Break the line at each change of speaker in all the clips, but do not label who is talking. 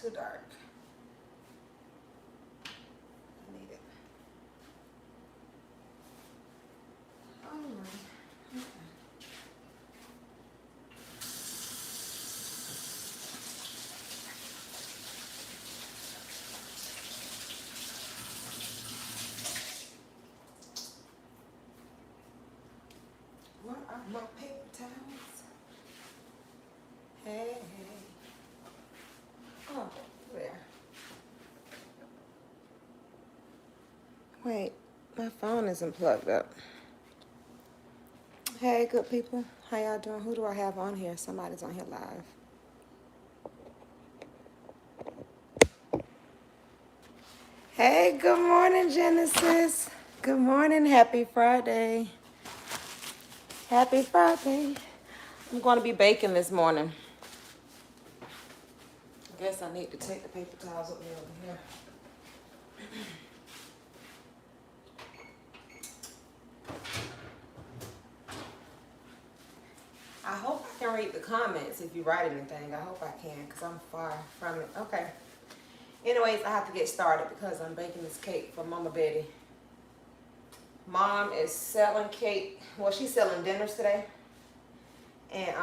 too dark. I need it. Alright. Where are my paper towels? Hey, hey. Oh, there. Wait, my phone isn't plugged up. Hey, good people. How y'all doing? Who do I have on here? Somebody's on here live. Hey, good morning, Genesis. Good morning. Happy Friday. Happy Friday. I'm going to be baking this morning. I guess I need to take the paper towels with me over here. I hope I can read the comments if you write anything. I hope I can because I'm far from it. Okay. Anyways, I have to get started because I'm baking this cake for Mama Betty. Mom is selling cake. Well, she's selling dinners today. And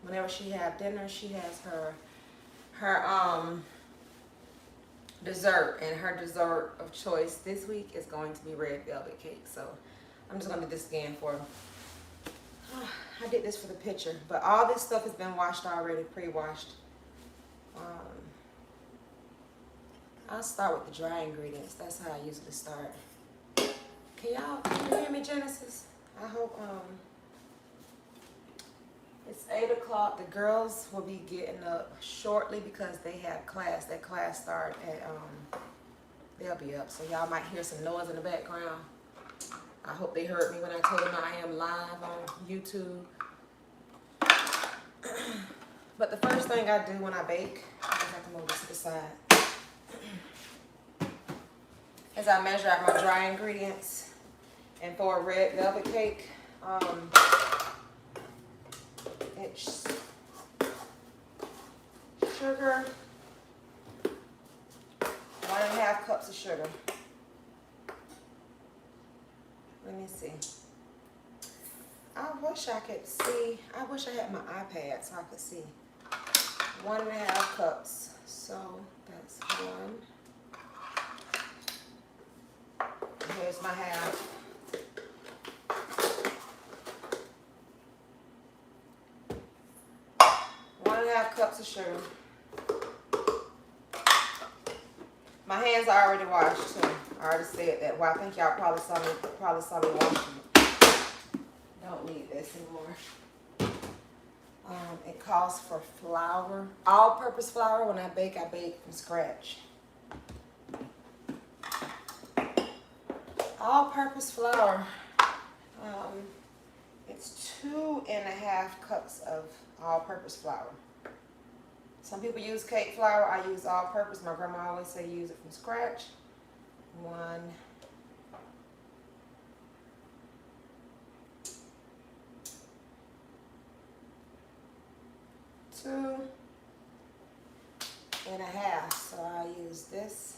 whenever she have dinner, she has her dessert. And her dessert of choice this week is going to be red velvet cake. So I'm just going to do this again for her. I did this for the picture, but all this stuff has been washed already, pre-washed. I'll start with the dry ingredients. That's how I usually start. Can you hear me, Genesis? I hope, it's 8 o'clock. The girls will be getting up shortly because they have class. That class start at, they'll be up. So y'all might hear some noise in the background. I hope they heard me when I told them I am live on YouTube. But the first thing I do when I bake, I have to move this to the side, is I measure out my dry ingredients. And for a red velvet cake, it's sugar, 1.5 cups of sugar. Let me see. I wish I could see. I wish I had my iPad so I could see. 1.5 cups. So that's 1. Here's my half. Cups of sugar. My hands are already washed too. I already said that. Well, I think y'all probably saw me washing it. Don't need this anymore. It calls for flour, all-purpose flour. When I bake from scratch. All-purpose flour. It's 2.5 cups of all-purpose flour. Some people use cake flour. I use all-purpose. My grandma always say use it from scratch. 1. 2.5. So I use this.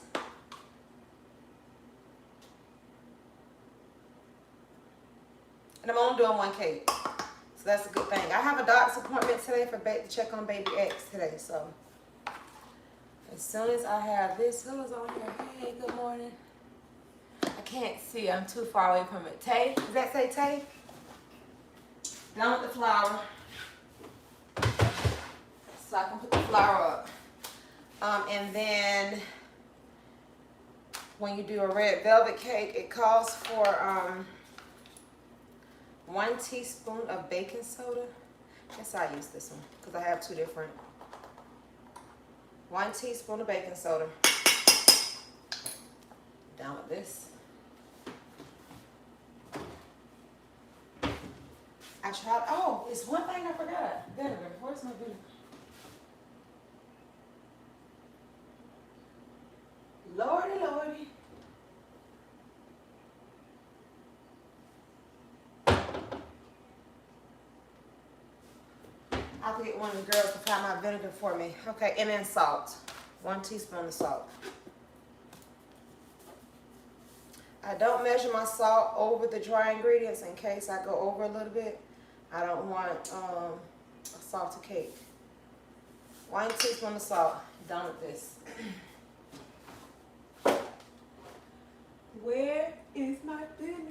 And I'm only doing 1 cake. So that's a good thing. I have a doctor's appointment today to check on baby X today. So as soon as I have this, who is on here? Hey, good morning. I can't see. I'm too far away from it. Tay? Does that say Tay? Down with the flour. So I can put the flour up. And then when you do a red velvet cake, it calls for 1 teaspoon of baking soda. I guess I use this one because I have 2 different. 1 teaspoon of baking soda. Down with this. I tried, oh, it's one thing I forgot. Vinegar. Where's my vinegar? Lordy, lordy. I have to get one of the girls to find my vinegar for me. Okay, and then salt. 1 teaspoon of salt. I don't measure my salt over the dry ingredients in case I go over a little bit. I don't want a salty cake. 1 teaspoon of salt. Done with this. Where is my vinegar?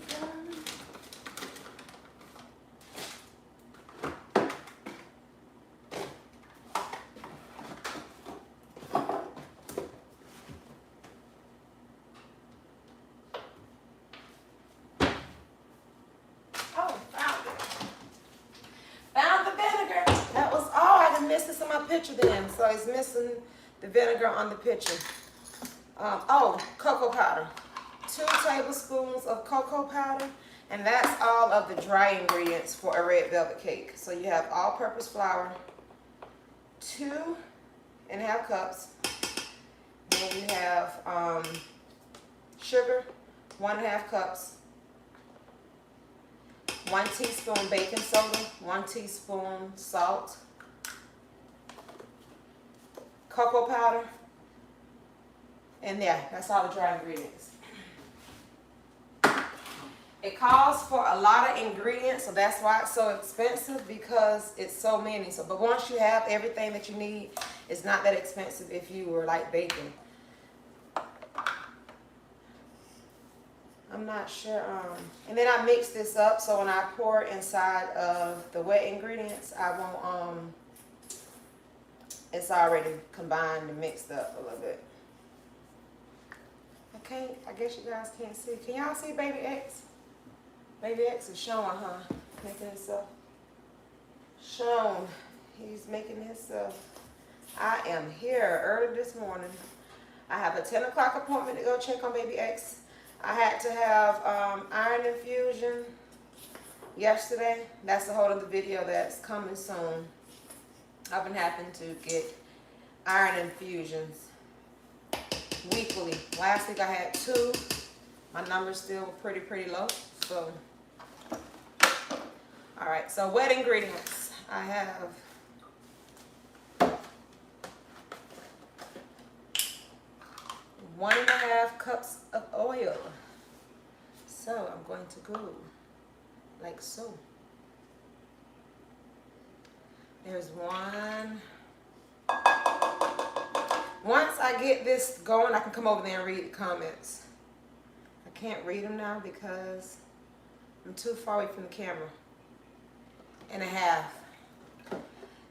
Picture then, so it's missing the vinegar on the picture. Oh, cocoa powder. 2 tablespoons of cocoa powder, and that's all of the dry ingredients for a red velvet cake. So you have all-purpose flour, 2½ cups. Then you have sugar, 1½ cups. 1 teaspoon baking soda, 1 teaspoon salt, cocoa powder, and yeah, that's all the dry ingredients. It calls for a lot of ingredients, so that's why it's so expensive, because it's so many. So, but once you have everything that you need, it's not that expensive if you were like baking. I'm not sure. And then I mix this up, so when I pour it inside of the wet ingredients, I won't it's already combined and mixed up a little bit. Okay, I guess you guys can't see. Can y'all see Baby X? Baby X is showing, huh? Making himself shown. He's making himself. I am here early this morning. I have a 10 o'clock appointment to go check on Baby X. I had to have iron infusion yesterday. That's the whole of the video that's coming soon. I've been having to get iron infusions weekly. Last week I had 2. My number's still pretty low. So, all right. So wet ingredients. I have 1½ cups of oil. So I'm going to go like so. There's 1. Once I get this going, I can come over there and read the comments. I can't read them now because I'm too far away from the camera. 1½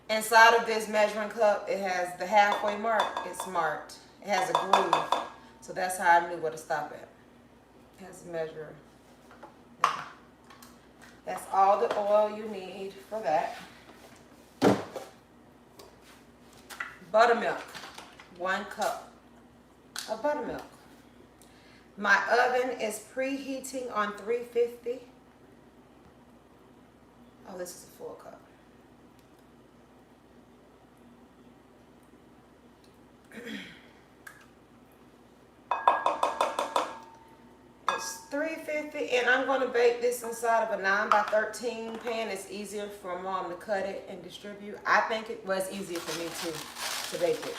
Inside of this measuring cup, it has the halfway mark. It's marked. It has a groove. So that's how I knew where to stop at. It has a measure. That's all the oil you need for that. Buttermilk, 1 cup of buttermilk. My oven is preheating on 350. Oh, this is a full cup. It's 350, and I'm going to bake this inside of a 9 by 13 pan. It's easier for Mom to cut it and distribute. I think it was easier for me too to bake it.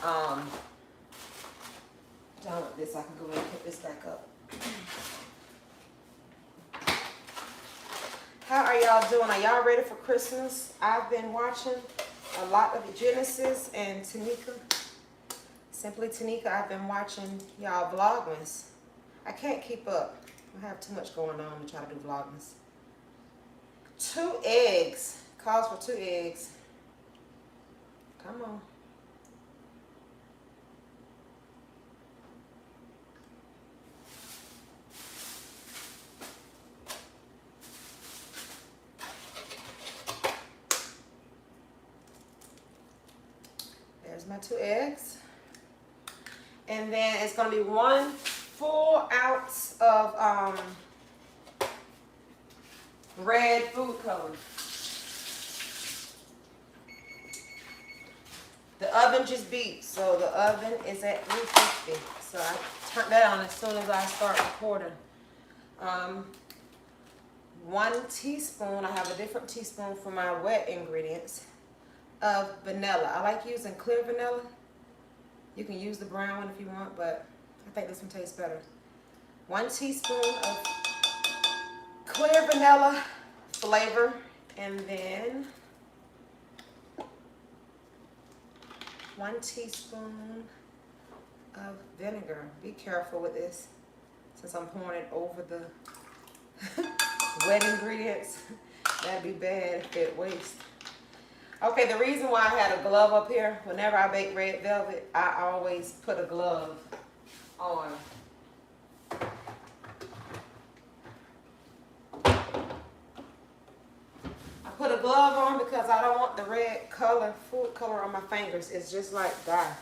Done with this, I can go ahead and put this back up. How are y'all doing? Are y'all ready for Christmas? I've been watching a lot of Genesis and Tanika. Simply Tanika, I've been watching y'all Vlogmas. I can't keep up. I have too much going on to try to do Vlogmas. 2 eggs. Calls for 2 eggs. Come on. There's my 2 eggs. And then it's going to be 1 full ounce of red food color. The oven just beeped, so the oven is at 350. So I turned that on as soon as I start recording. 1 teaspoon, I have a different teaspoon for my wet ingredients, of vanilla. I like using clear vanilla. You can use the brown one if you want, but I think this one tastes better. 1 teaspoon of clear vanilla flavor, and then 1 teaspoon of vinegar. Be careful with this since I'm pouring it over the wet ingredients. That'd be bad if it wastes. Okay, the reason why I had a glove up here, whenever I bake red velvet, I always put a glove on. I put a glove on because I don't want the red color, food color on my fingers. It's just like dye.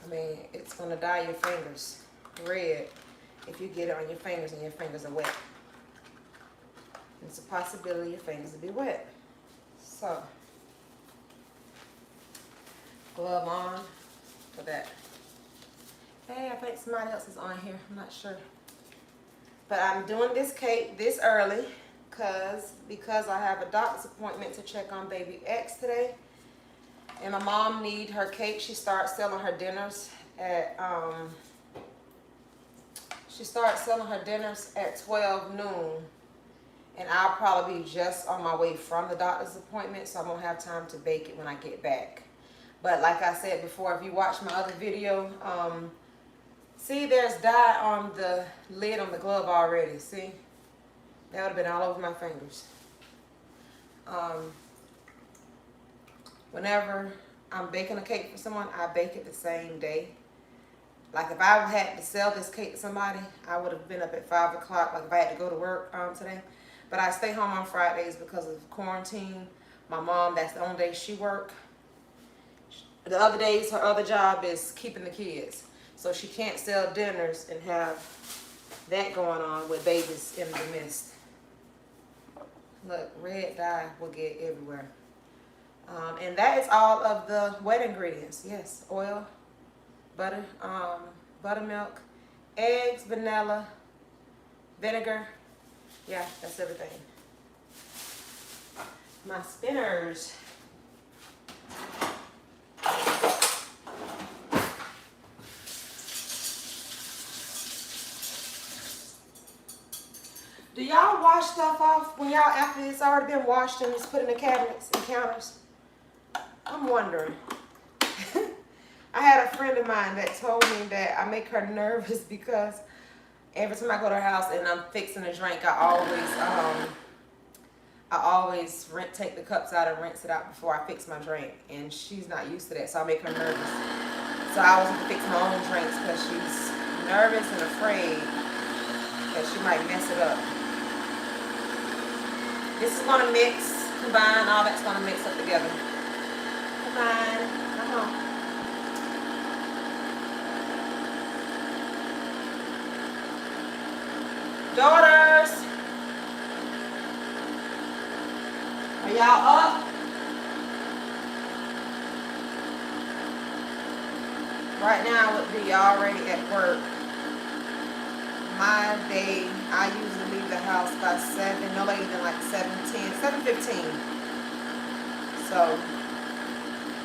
I mean, it's gonna dye your fingers red if you get it on your fingers and your fingers are wet. It's a possibility your fingers will be wet. So, glove on for that. Hey, I think somebody else is on here. I'm not sure. But I'm doing this cake this early because I have a doctor's appointment to check on baby X today. And my mom need her cake. She starts selling her dinners at 12 noon. And I'll probably be just on my way from the doctor's appointment, so I won't have time to bake it when I get back. But like I said before, if you watch my other video, see there's dye on the lid on the glove already, see? That would have been all over my fingers. Whenever I'm baking a cake for someone, I bake it the same day. Like if I had to sell this cake to somebody, I would have been up at 5 o'clock, like if I had to go to work today. But I stay home on Fridays because of quarantine. My mom, that's the only day she works. The other days, her other job is keeping the kids. So she can't sell dinners and have that going on with babies in the midst. Look, red dye will get everywhere. And that is all of the wet ingredients. Yes, oil, butter, buttermilk, eggs, vanilla, vinegar. Yeah, that's everything. My spinners. Do y'all wash stuff off when y'all, after it's already been washed and it's put in the cabinets and counters? I'm wondering. I had a friend of mine that told me that I make her nervous because every time I go to her house and I'm fixing a drink, I always take the cups out and rinse it out before I fix my drink. And she's not used to that, so I make her nervous. So I always have to fix my own drinks because she's nervous and afraid that she might mess it up. This is going to mix, combine, all that's going to mix up together. Combine, come on. Daughters, are y'all up? Right now would be already at work. My day, I usually leave the house by 7, no later than like 7:10, 7:15. So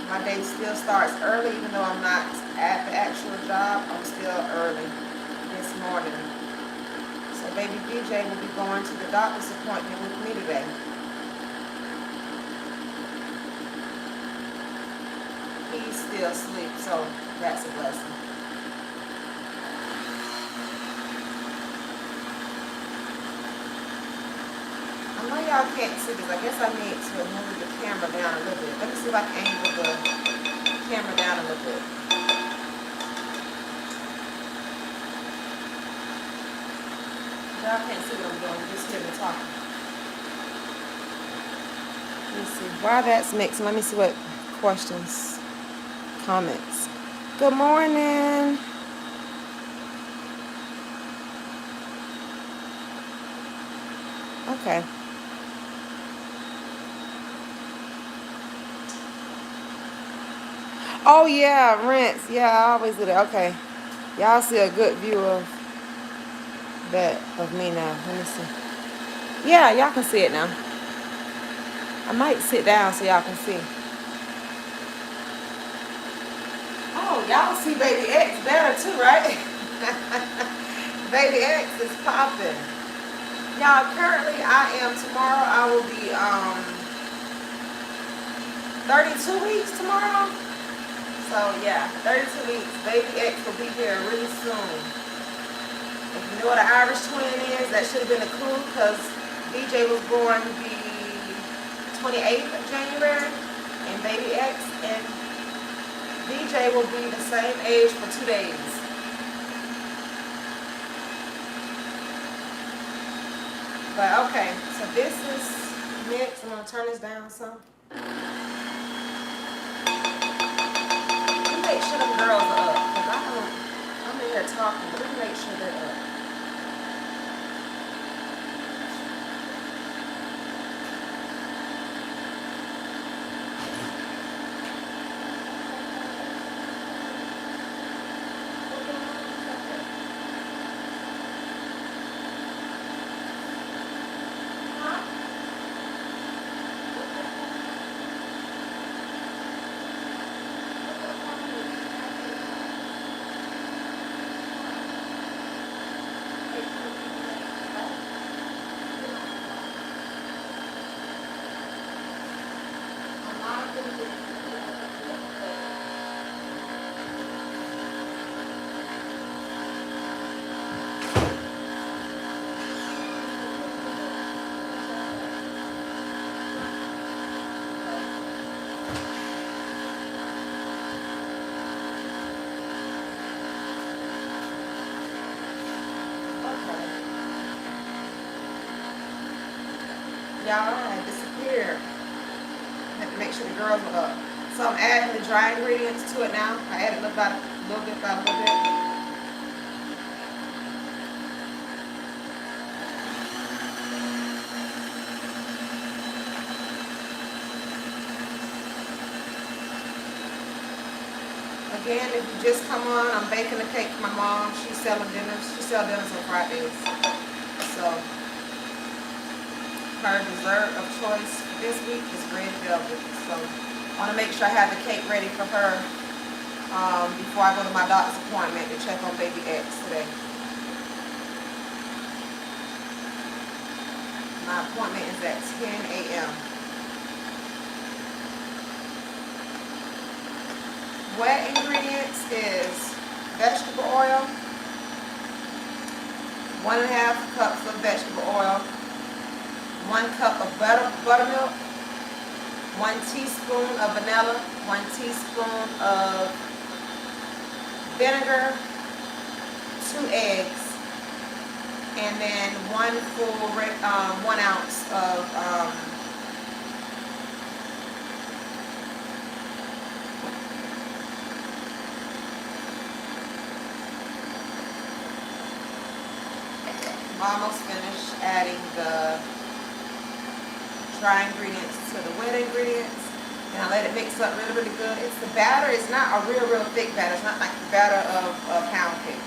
my day still starts early, even though I'm not at the actual job. I'm still early this morning. So baby BJ will be going to the doctor's appointment with me today. He's still asleep, so that's a blessing. I know y'all can't see this. I guess I need to move the camera down a little bit. Let me see if I can angle the camera down a little bit. Y'all can't see what I'm doing. You just hear me talking. Let's see. While that's mixing, let me see what questions, comments. Good morning. Okay. Oh yeah, rinse. Yeah, I always do that. Okay. Y'all see a good view of that of me now. Let me see. Yeah, y'all can see it now. I might sit down so y'all can see. Oh y'all see Baby X better too, right? Baby X is popping. Y'all, currently tomorrow I will be 32 weeks tomorrow. So yeah, 32 weeks. Baby X will be here really soon. If you know what an Irish twin is, that should have been a clue because DJ was born the 28th of January and Baby X and DJ will be the same age for 2 days. But okay, so this is next. I'm gonna turn this down some. Make sure them girls are up, because I'm in here talking, but let me make sure they're up. Y'all, I disappeared. I have to make sure the girls are up. So I'm adding the dry ingredients to it now. I added a little bit by a little bit. Again, if you just come on, I'm baking a cake for my mom. She's selling dinners. She sells dinners on Fridays. So her dessert of choice this week is red velvet. So I want to make sure I have the cake ready for her before I go to my doctor's appointment to check on Baby X today. My appointment is at 10 a.m. Wet ingredients is vegetable oil, 1.5 cups of vegetable oil, 1 cup of buttermilk, 1 teaspoon of vanilla, 1 teaspoon of vinegar, 2 eggs, and then 1 ounce of I'm almost finished adding the dry ingredients to the wet ingredients, and I let it mix up really, really good. It's the batter. It's not a real thick batter. It's not like the batter of a pound cake.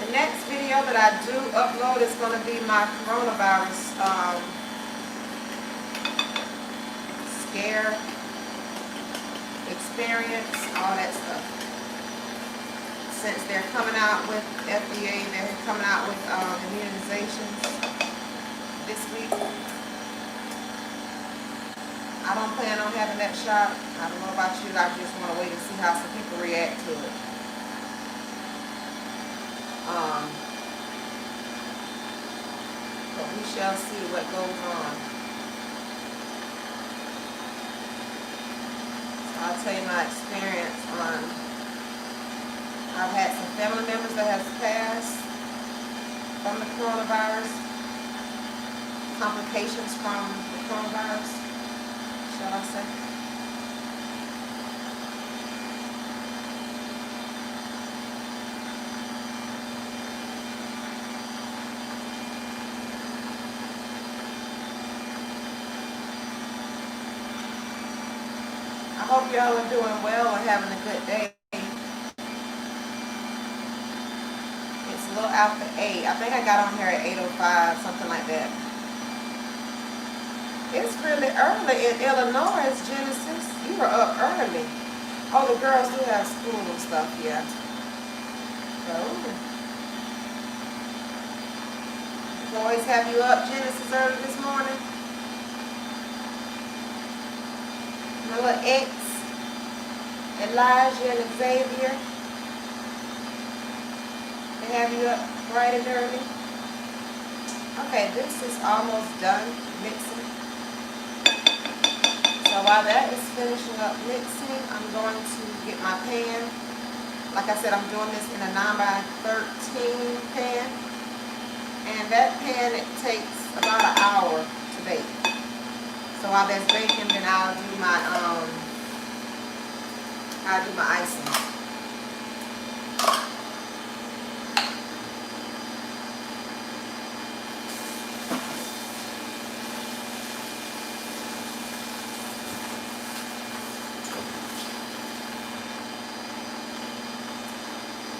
The next video that I do upload is going to be my coronavirus scare experience, all that stuff. Since they're coming out with FDA, they're coming out with immunizations this week. I don't plan on having that shot. I don't know about you. I just want to wait and see how some people react to it. But we shall see what goes on. So I'll tell you my experience on. I've had some family members that have passed from the coronavirus, complications from the coronavirus, shall I say. I hope y'all are doing well and having a good day. A little after 8. I think I got on here at 8:05, something like that. It's really early in Illinois, Genesis. You were up early. Oh, the girls do have school and stuff, yeah. Oh. Boys have you up, Genesis, early this morning? Noah X, Elijah, and Xavier. They have you up bright and early. Okay, this is almost done mixing. So while that is finishing up mixing, I'm going to get my pan. Like I said, I'm doing this in a 9x13 pan. And that pan, it takes about an hour to bake. So while that's baking, then I'll do my icing.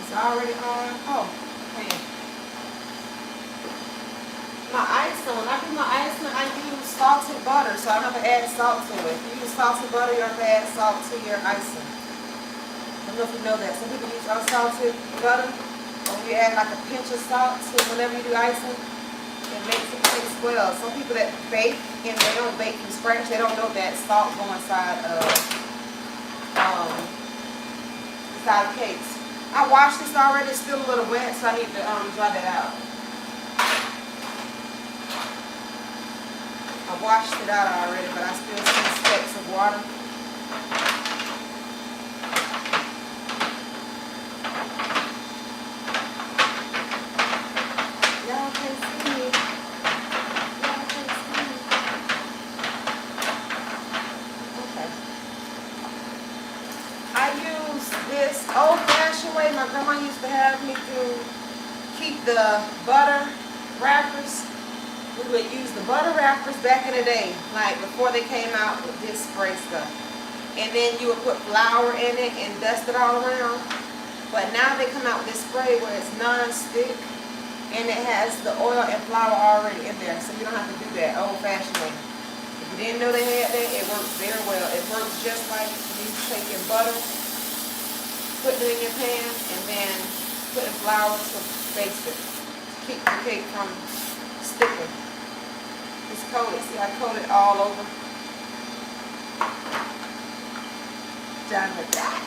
It's already on. Oh, man. My icing, when I do my icing, I use salted butter, so I don't have to add salt to it. If you use salted butter, you have to add salt to your icing. I don't know if you know that. Some people use unsalted butter, or you add like a pinch of salt to whenever you do icing. It makes it taste well. Some people that bake, and they don't bake from scratch, they don't know that salt go inside of cakes. I washed this already, it's still a little wet, so I need to dry that out. I washed it out already, but I still see specks of water. Y'all can see me. Y'all can see me. Okay. I use this old-fashioned way my grandma used to have me to keep the butter wrappers. We would use the butter wrappers back in the day, like before they came out with this spray stuff. And then you would put flour in it and dust it all around. But now they come out with this spray where it's non-stick and it has the oil and flour already in there. So you don't have to do that old-fashioned way. If you didn't know they had that, it works very well. It works just like you taking butter, putting it in your pan, and then putting flour to baste it. To keep the cake from sticking. It's coated. See, I coated all over. Done with that.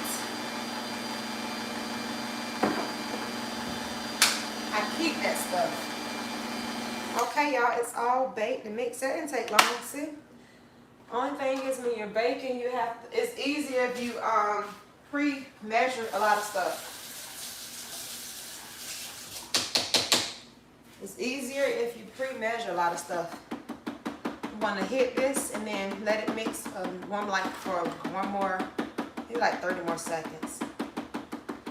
I keep that stuff. Okay, y'all, it's all baked and mixed. That didn't take long. See? Only thing is when you're baking, you have to, it's easier if you pre-measure a lot of stuff. It's easier if you pre-measure a lot of stuff. You want to hit this and then let it mix one more, maybe like 30 more seconds.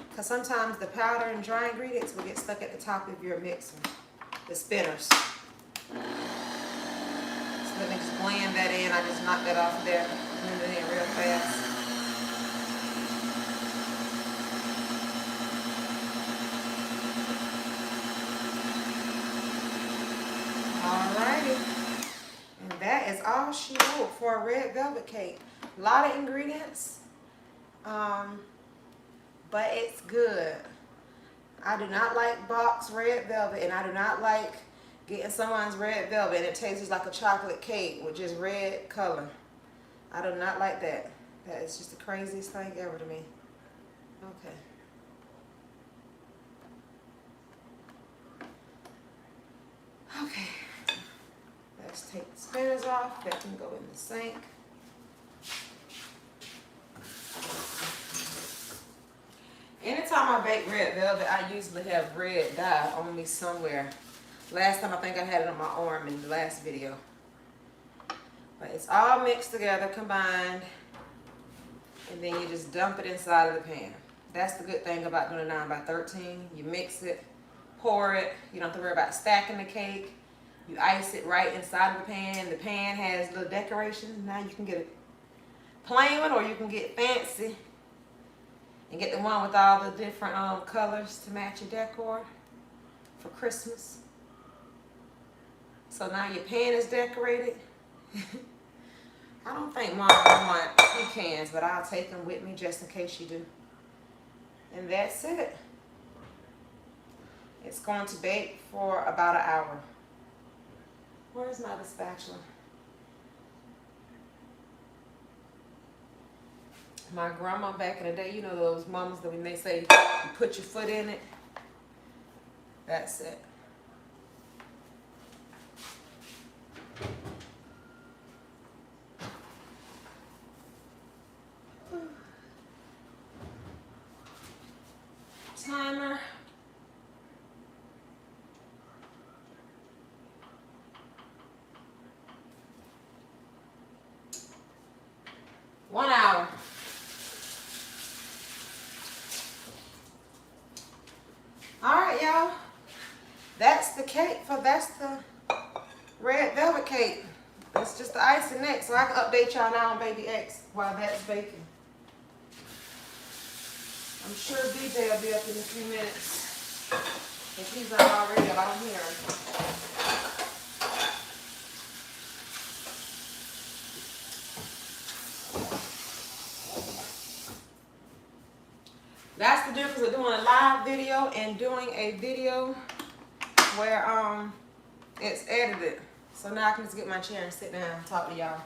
Because sometimes the powder and dry ingredients will get stuck at the top of your mixer, the spinners. So let me just blend that in. I just knocked that off there, blend it in real fast. Alrighty. And that is all she wrote for a red velvet cake. A lot of ingredients, but it's good. I do not like box red velvet, and I do not like getting someone's red velvet and it tastes like a chocolate cake with just red color. I do not like that. That is just the craziest thing ever to me. Okay. Okay. Let's take the spinners off. That can go in the sink. Anytime I bake red velvet, I usually have red dye on me somewhere. Last time I think I had it on my arm in the last video. But it's all mixed together, combined, and then you just dump it inside of the pan. That's the good thing about doing a 9x13. You mix it, pour it. You don't have to worry about stacking the cake. You ice it right inside of the pan. The pan has little decorations. Now you can get a plain one or you can get fancy and get the one with all the different colors to match your decor for Christmas. So now your pan is decorated I don't think Mom will want pecans, but I'll take them with me just in case you do. And that's it. It's going to bake for about an hour. Where's my other spatula? My grandma back in the day, you know those mamas that when they say you put your foot in it? That's it. Timer. One hour. All right, y'all. That's the cake that's the red velvet cake. That's just the icing next, so I can update y'all now on Baby X while that's baking. I'm sure BJ will be up in a few minutes. If he's not already up, I don't hear him. That's the difference of doing a live video and doing a video where it's edited. So now I can just get my chair and sit down and talk to y'all.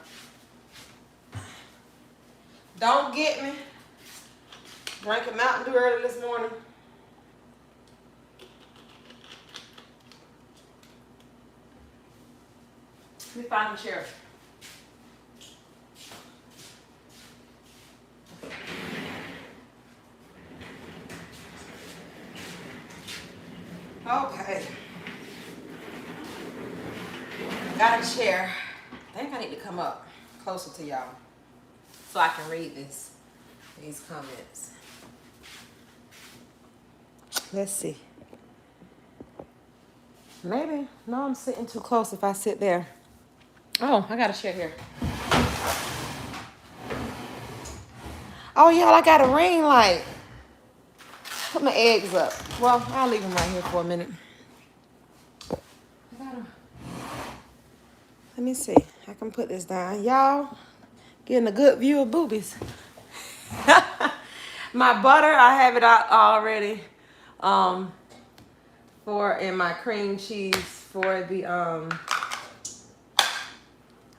Don't get me drinking Mountain Dew early this morning. Let me find a chair. Okay. Got a chair. I think I need to come up closer to y'all so I can read these comments. Let's see. Maybe. No, I'm sitting too close if I sit there. Oh, I got a chair here. Oh, y'all, I got a ring light. Put my eggs up. Well, I'll leave them right here for a minute. Let me see. I can put this down. Y'all, getting a good view of boobies. My butter, I have it out already. In my cream cheese for the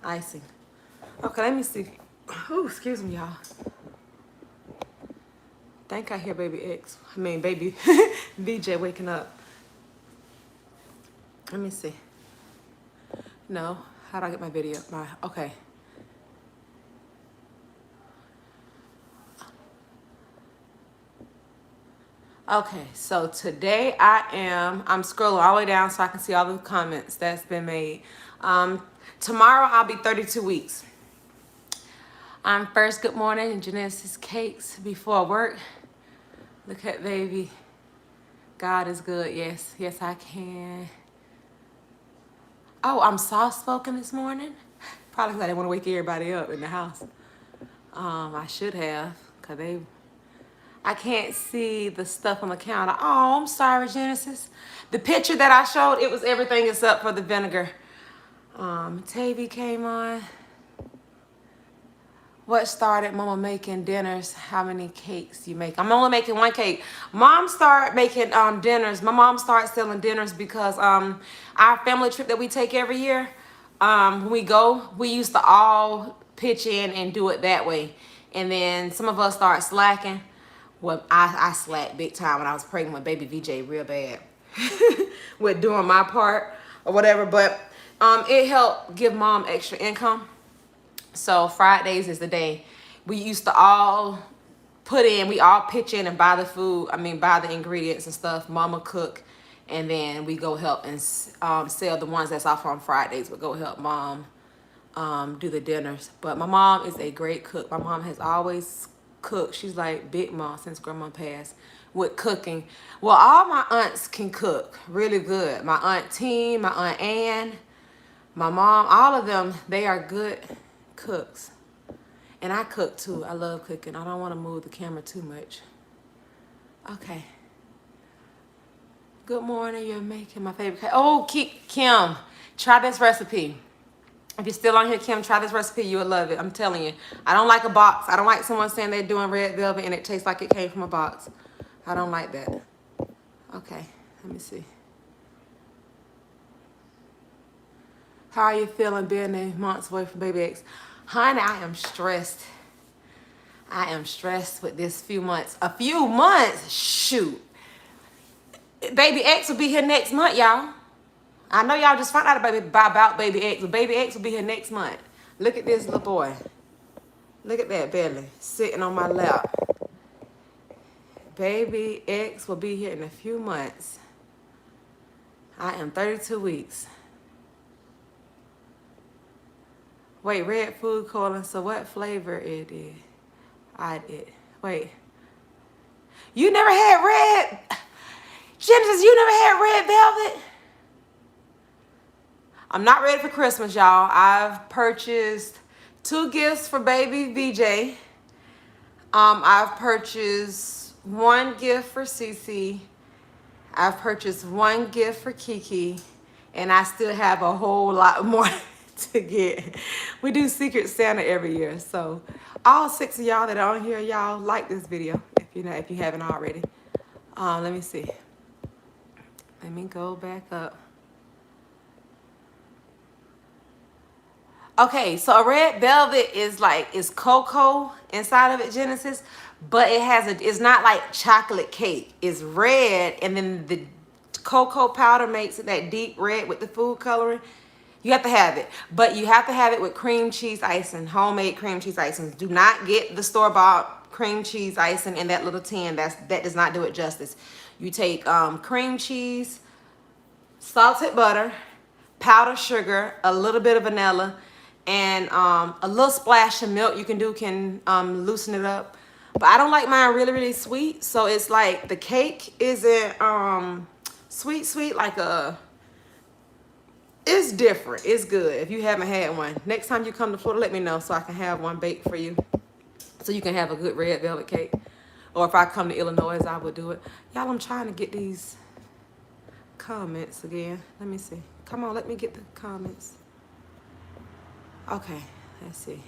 icing. Okay, let me see. Ooh, excuse me, y'all. Think I hear baby VJ waking up. Let me see. No, how do I get my video? Okay. Okay, so today I'm scrolling all the way down so I can see all the comments that's been made. Tomorrow I'll be 32 weeks. First, good morning, Genesis Cakes before work. Look at baby. God is good. Yes, yes I can. Oh, I'm soft-spoken this morning. Probably because I didn't want to wake everybody up in the house. I should have, because I can't see the stuff on the counter. Oh, I'm sorry, Genesis. The picture that I showed, it was everything except for the vinegar. Tavy came on. What started Mama making dinners? How many cakes you make? I'm only making one cake. Mom started making dinners. My mom started selling dinners because our family trip that we take every year, when we go, we used to all pitch in and do it that way. And then some of us start slacking. Well, I slacked big time when I was pregnant with baby VJ real bad with doing my part or whatever. But it helped give mom extra income. So Fridays is the day we used to all we all pitch in and buy the food. Buy the ingredients and stuff. Mama cook, and then we go help and sell the ones that's off on Fridays. We go help mom do the dinners. But my mom is a great cook. My mom has always cooked. She's like Big Mom since Grandma passed with cooking. Well, all my aunts can cook really good. My Aunt Teen, my Aunt Ann, my mom, all of them, they are good cooks. And I cook too. I love cooking. I don't want to move the camera too much. Okay. Good morning. You're making my favorite cake. Oh, Kim, try this recipe. If you're still on here, Kim, try this recipe. You will love it. I'm telling you. I don't like a box. I don't like someone saying they're doing red velvet and it tastes like it came from a box. I don't like that. Okay, let me see. How are you feeling being a months away from baby X? Honey, I am stressed. I am stressed with this few months. A few months? Shoot. Baby X will be here next month, y'all. I know y'all just found out about baby X, but baby X will be here next month. Look at this little boy. Look at that belly sitting on my lap. Baby X will be here in a few months. I am 32 weeks. Wait, red food coloring. So what flavor it is? Wait. You never had red? Genesis, you never had red velvet? I'm not ready for Christmas, y'all. I've purchased 2 gifts for baby VJ. I've purchased 1 gift for Cece. I've purchased 1 gift for Kiki. And I still have a whole lot more to get. We do Secret Santa every year. So all 6 of y'all that are on here, y'all like this video if you haven't already. Let me see. Let me go back up. Okay, so a red velvet is cocoa inside of it, Genesis, but it's not like chocolate cake. It's red, and then the cocoa powder makes it that deep red with the food coloring. You have to have it, but you have to have it with cream cheese icing, homemade cream cheese icing. Do not get the store-bought cream cheese icing in that little tin. That does not do it justice. You take cream cheese, salted butter, powdered sugar, a little bit of vanilla, and a little splash of milk can loosen it up. But I don't like mine really, really sweet. So it's like the cake isn't sweet like it's different. It's good if you haven't had one. Next time you come to Florida, let me know so I can have one baked for you. So you can have a good red velvet cake. Or if I come to Illinois, I would do it. Y'all, I'm trying to get these comments again. Let me see. Come on, let me get the comments. Okay, let's see.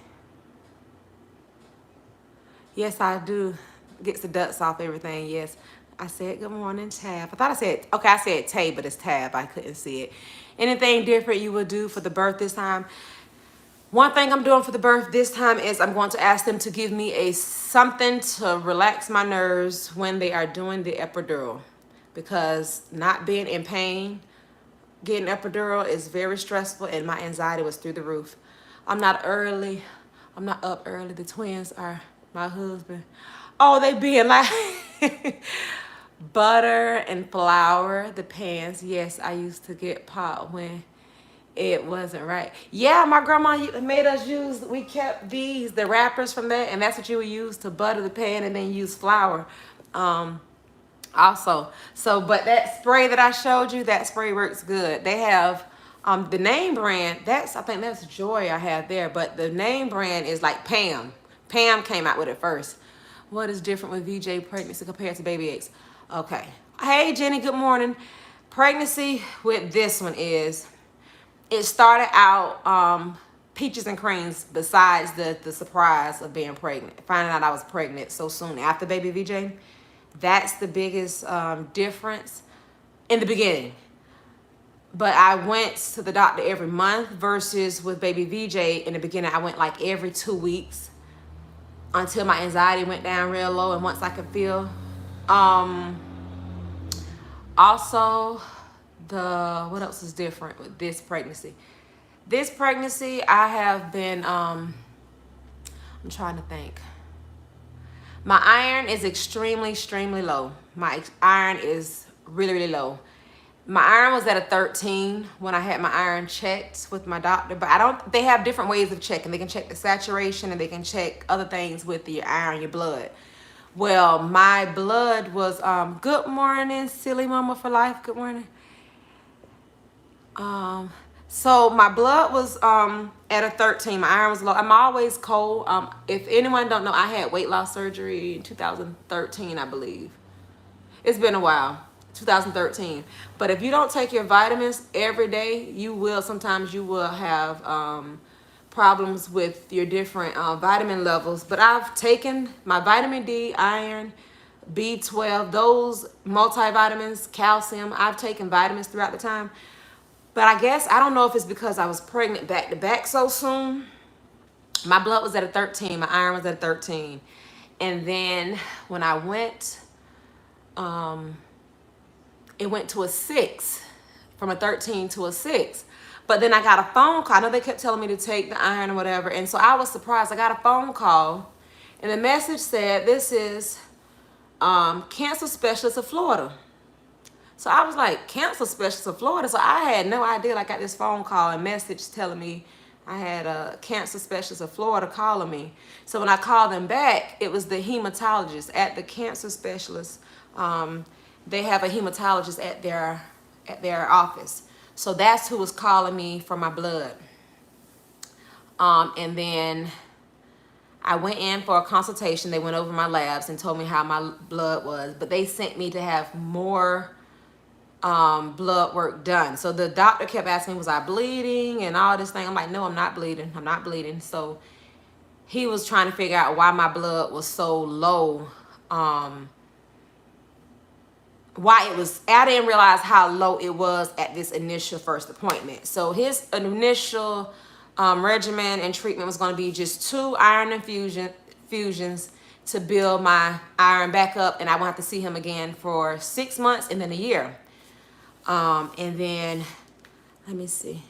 Yes, I do. Gets the dust off everything. Yes. I said good morning, Tab. I said Tay, but it's Tab. I couldn't see it. Anything different you would do for the birth this time? One thing I'm doing for the birth this time is I'm going to ask them to give me something to relax my nerves when they are doing the epidural. Because not being in pain, getting epidural is very stressful, and my anxiety was through the roof. I'm not up early. The twins are my husband. Oh, they being like butter and flour, the pans. Yes, I used to get pot when it wasn't right. Yeah, my grandma made us we kept the wrappers from that, and that's what you would use to butter the pan and then use flour. Also, but that spray that I showed you, that spray works good. They have the name brand, I think that's Joy I have there, but the name brand is like Pam. Pam came out with it first. What is different with VJ pregnancy compared to baby X? Okay. Hey, Jenny, good morning. Pregnancy with this one is, it started out peaches and creams besides the surprise of being pregnant. Finding out I was pregnant so soon after baby VJ. That's the biggest difference in the beginning. But I went to the doctor every month versus with baby VJ in the beginning, I went like every 2 weeks until my anxiety went down real low and once I could feel. Also, what else is different with this pregnancy? This pregnancy, I have been, I'm trying to think. My iron is extremely low. My iron is really low. My iron was at a 13 when I had my iron checked with my doctor, but they have different ways of checking. They can check the saturation and they can check other things with your iron, your blood. Well, my blood was, good morning, silly mama for life, good morning. So my blood was at a 13. My iron was low. I'm always cold. If anyone don't know, I had weight loss surgery in 2013, I believe. It's been a while. 2013. But if you don't take your vitamins every day, sometimes you will have problems with your different vitamin levels. But I've taken my vitamin D, iron, B12, those multivitamins, calcium. I've taken vitamins throughout the time. But I guess, I don't know if it's because I was pregnant back to back so soon. My blood was at a 13, my iron was at a 13. And then when I went, it went to a 6, from a 13 to a 6. But then I got a phone call. I know they kept telling me to take the iron or whatever. And so I was surprised. I got a phone call, and the message said, this is cancer specialist of Florida. So I was like, cancer specialist of Florida? So I had no idea. I got this phone call and message telling me I had a cancer specialist of Florida calling me. So when I called them back, it was the hematologist at the cancer specialist. They have a hematologist at their office. So that's who was calling me for my blood. And then I went in for a consultation. They went over my labs and told me how my blood was. But they sent me to have more blood work done. So the doctor kept asking me, was I bleeding and all this thing? I'm like, no, I'm not bleeding. I'm not bleeding. So he was trying to figure out why my blood was so low. Why it was, I didn't realize how low it was at this initial first appointment. So his initial regimen and treatment was going to be just 2 iron infusions to build my iron back up, and I won't have to see him again for 6 months and then a year. And then, let me see.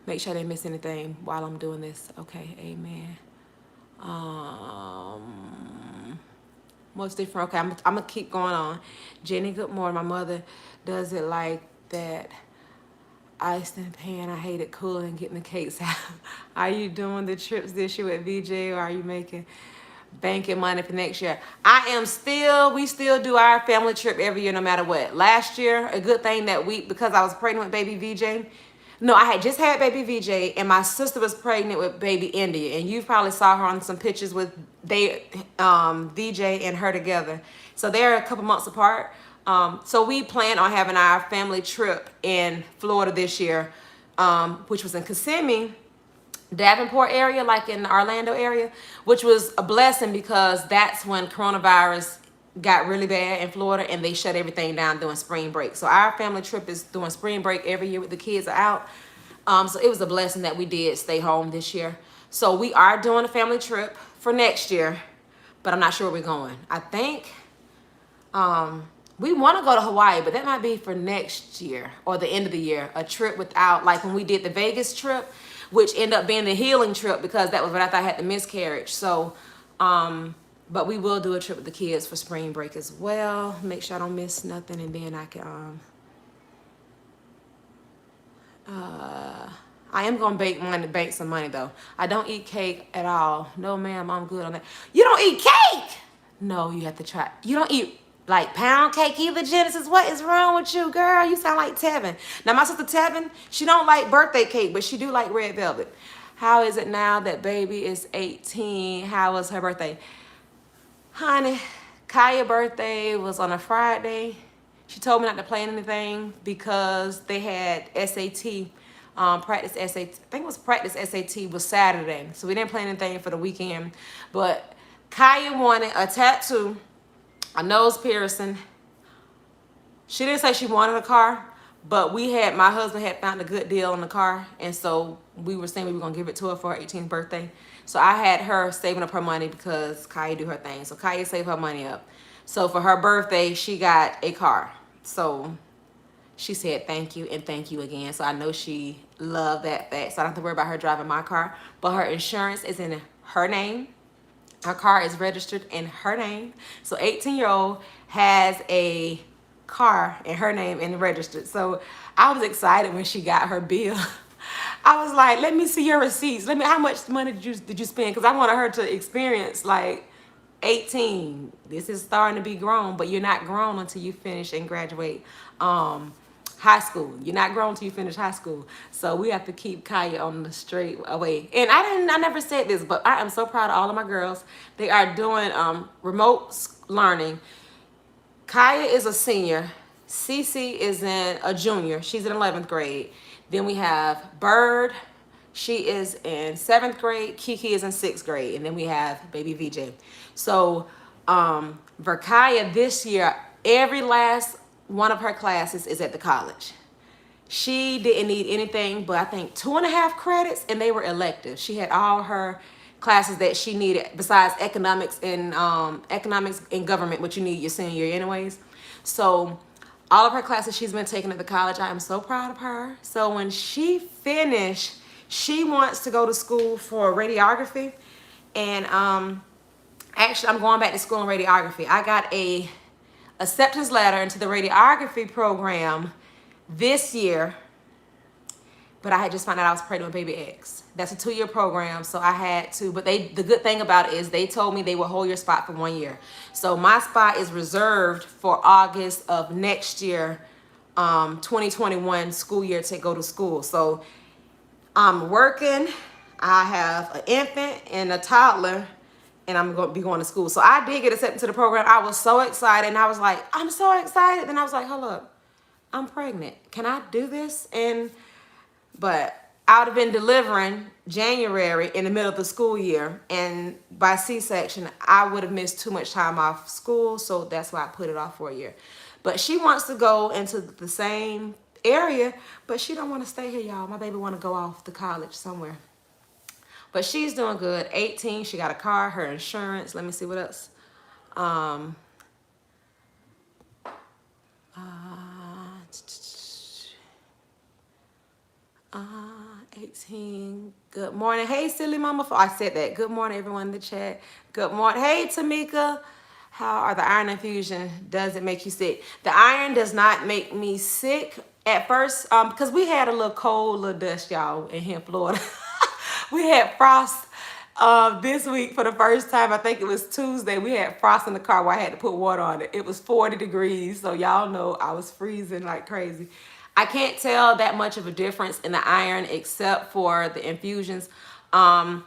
Make sure I didn't miss anything while I'm doing this. Okay, amen. What's different? Okay, I'm gonna keep going on. Jenny, good morning. My mother does it like that. Iced in pan. I hated cooling and getting the cakes out. Are you doing the trips this year with VJ, or are you banking money for next year? We still do our family trip every year no matter what. Last year, a good thing that because I was pregnant with baby VJ. No, I had just had baby VJ, and my sister was pregnant with baby India, and you probably saw her on some pictures with VJ and her together. So they're a couple months apart. So we plan on having our family trip in Florida this year, which was in Kissimmee, Davenport area, like in the Orlando area, which was a blessing because that's when coronavirus got really bad in Florida and they shut everything down during spring break. So our family trip is during spring break every year with the kids are out. So it was a blessing that we did stay home this year. So we are doing a family trip for next year, but I'm not sure where we're going. I think we want to go to Hawaii, but that might be for next year or the end of the year. A trip without, like when we did the Vegas trip, which ended up being the healing trip because that was right after I had the miscarriage. So, but we will do a trip with the kids for spring break as well. Make sure I don't miss nothing, and then I can, I am gonna bank some money though. I don't eat cake at all. No, ma'am, I'm good on that. You don't eat cake? No, you have to try. You don't eat like pound cake either, Genesis? What is wrong with you, girl? You sound like Tevin. Now, my sister Tevin, she don't like birthday cake, but she do like red velvet. How is it now that baby is 18? How was her birthday? Honey, Kaya's birthday was on a Friday. She told me not to plan anything because they had SAT, practice SAT. I think it was practice SAT was Saturday. So we didn't plan anything for the weekend. But Kaya wanted a tattoo, a nose piercing. She didn't say she wanted a car, but my husband had found a good deal on the car, and so we were saying we were gonna give it to her for her 18th birthday. So I had her saving up her money because Kaya do her thing. So Kaya saved her money up. So for her birthday, she got a car. So she said thank you and thank you again. So I know she loved that fact. So I don't have to worry about her driving my car, but her insurance is in her name. Her car is registered in her name. So 18-year-old has a car in her name and registered. So I was excited when she got her bill. I was like, let me see your receipts. How much money did you spend? Because I wanted her to experience like 18. This is starting to be grown, but you're not grown until you finish and graduate high school. You're not grown until you finish high school. So we have to keep Kaya on the straight away. And I never said this, but I am so proud of all of my girls. They are doing remote learning. Kaya is a senior. Cece is in a junior. She's in 11th grade. Then we have Bird. She is in 7th grade. Kiki is in 6th grade. And then we have baby VJ. So Verkaya this year, every last one of her classes is at the college. She didn't need anything but I think 2.5 credits, and they were elective. She had all her classes that she needed besides economics and government, which you need your senior year anyways. So all of her classes she's been taking at the college. I am so proud of her. So when she finished, she wants to go to school for radiography, and actually I'm going back to school in radiography. I got a acceptance letter into the radiography program this year, but I had just found out I was pregnant with baby X. That's a 2-year program, so I had to, but the good thing about it is they told me they will hold your spot for 1 year. So my spot is reserved for August of next year, 2021 school year to go to school. So I'm working, I have an infant and a toddler, and I'm going to be going to school. So I did get accepted to the program. I was so excited, and I was like, I'm so excited. Then I was like, hold up. I'm pregnant. Can I do this? But I would have been delivering January in the middle of the school year, and by C-section, I would have missed too much time off school, so that's why I put it off for a year. But she wants to go into the same area, but she don't want to stay here, y'all. My baby want to go off to college somewhere. But she's doing good. 18, she got a car, her insurance. Let me see what else. 18. Good morning. Hey, silly mama. I said that. Good morning, everyone in the chat. Good morning. Hey, Tamika. How are the iron infusion? Does it make you sick? The iron does not make me sick at first, because we had a little cold, little dust, y'all, in here in Florida. We had frost this week for the first time. I think it was Tuesday. We had frost in the car where I had to put water on it. It was 40 degrees, so y'all know I was freezing like crazy. I can't tell that much of a difference in the iron except for the infusions. I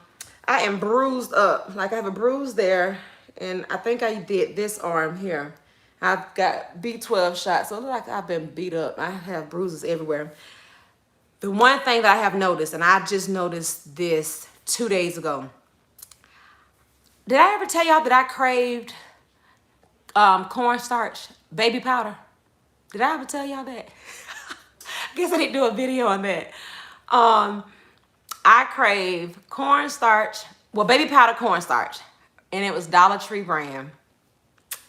am bruised up. Like I have a bruise there, and I think I did this arm here. I've got B12 shots, so it looks like I've been beat up. I have bruises everywhere. The one thing that I have noticed, and I just noticed this 2 days ago. Did I ever tell y'all that I craved cornstarch baby powder? Did I ever tell y'all that? I guess I need to do a video on that. I crave cornstarch, well, baby powder cornstarch, and it was Dollar Tree brand.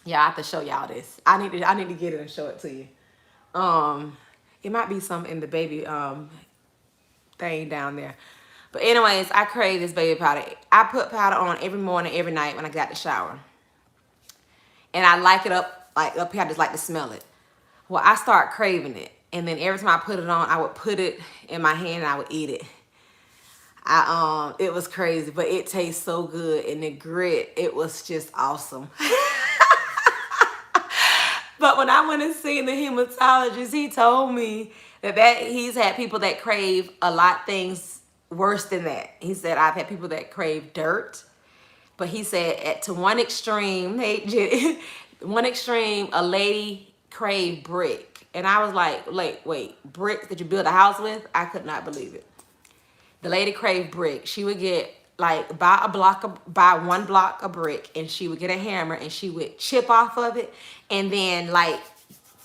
Yeah, I have to show y'all this. I need to get it and show it to you. It might be some in the baby thing down there. But anyways, I crave this baby powder. I put powder on every morning, every night when I got the shower. And I like it up here. I just like to smell it. Well, I start craving it. And then every time I put it on, I would put it in my hand and I would eat it. It was crazy, but it tastes so good. And the grit, it was just awesome. But when I went and seen the hematologist, he told me that he's had people that crave a lot things worse than that. He said, I've had people that crave dirt. But he said to one extreme, one extreme, a lady craved brick. And I was like, wait, bricks that you build a house with? I could not believe it. The lady craved brick. She would get like buy one block of brick, and she would get a hammer and she would chip off of it and then like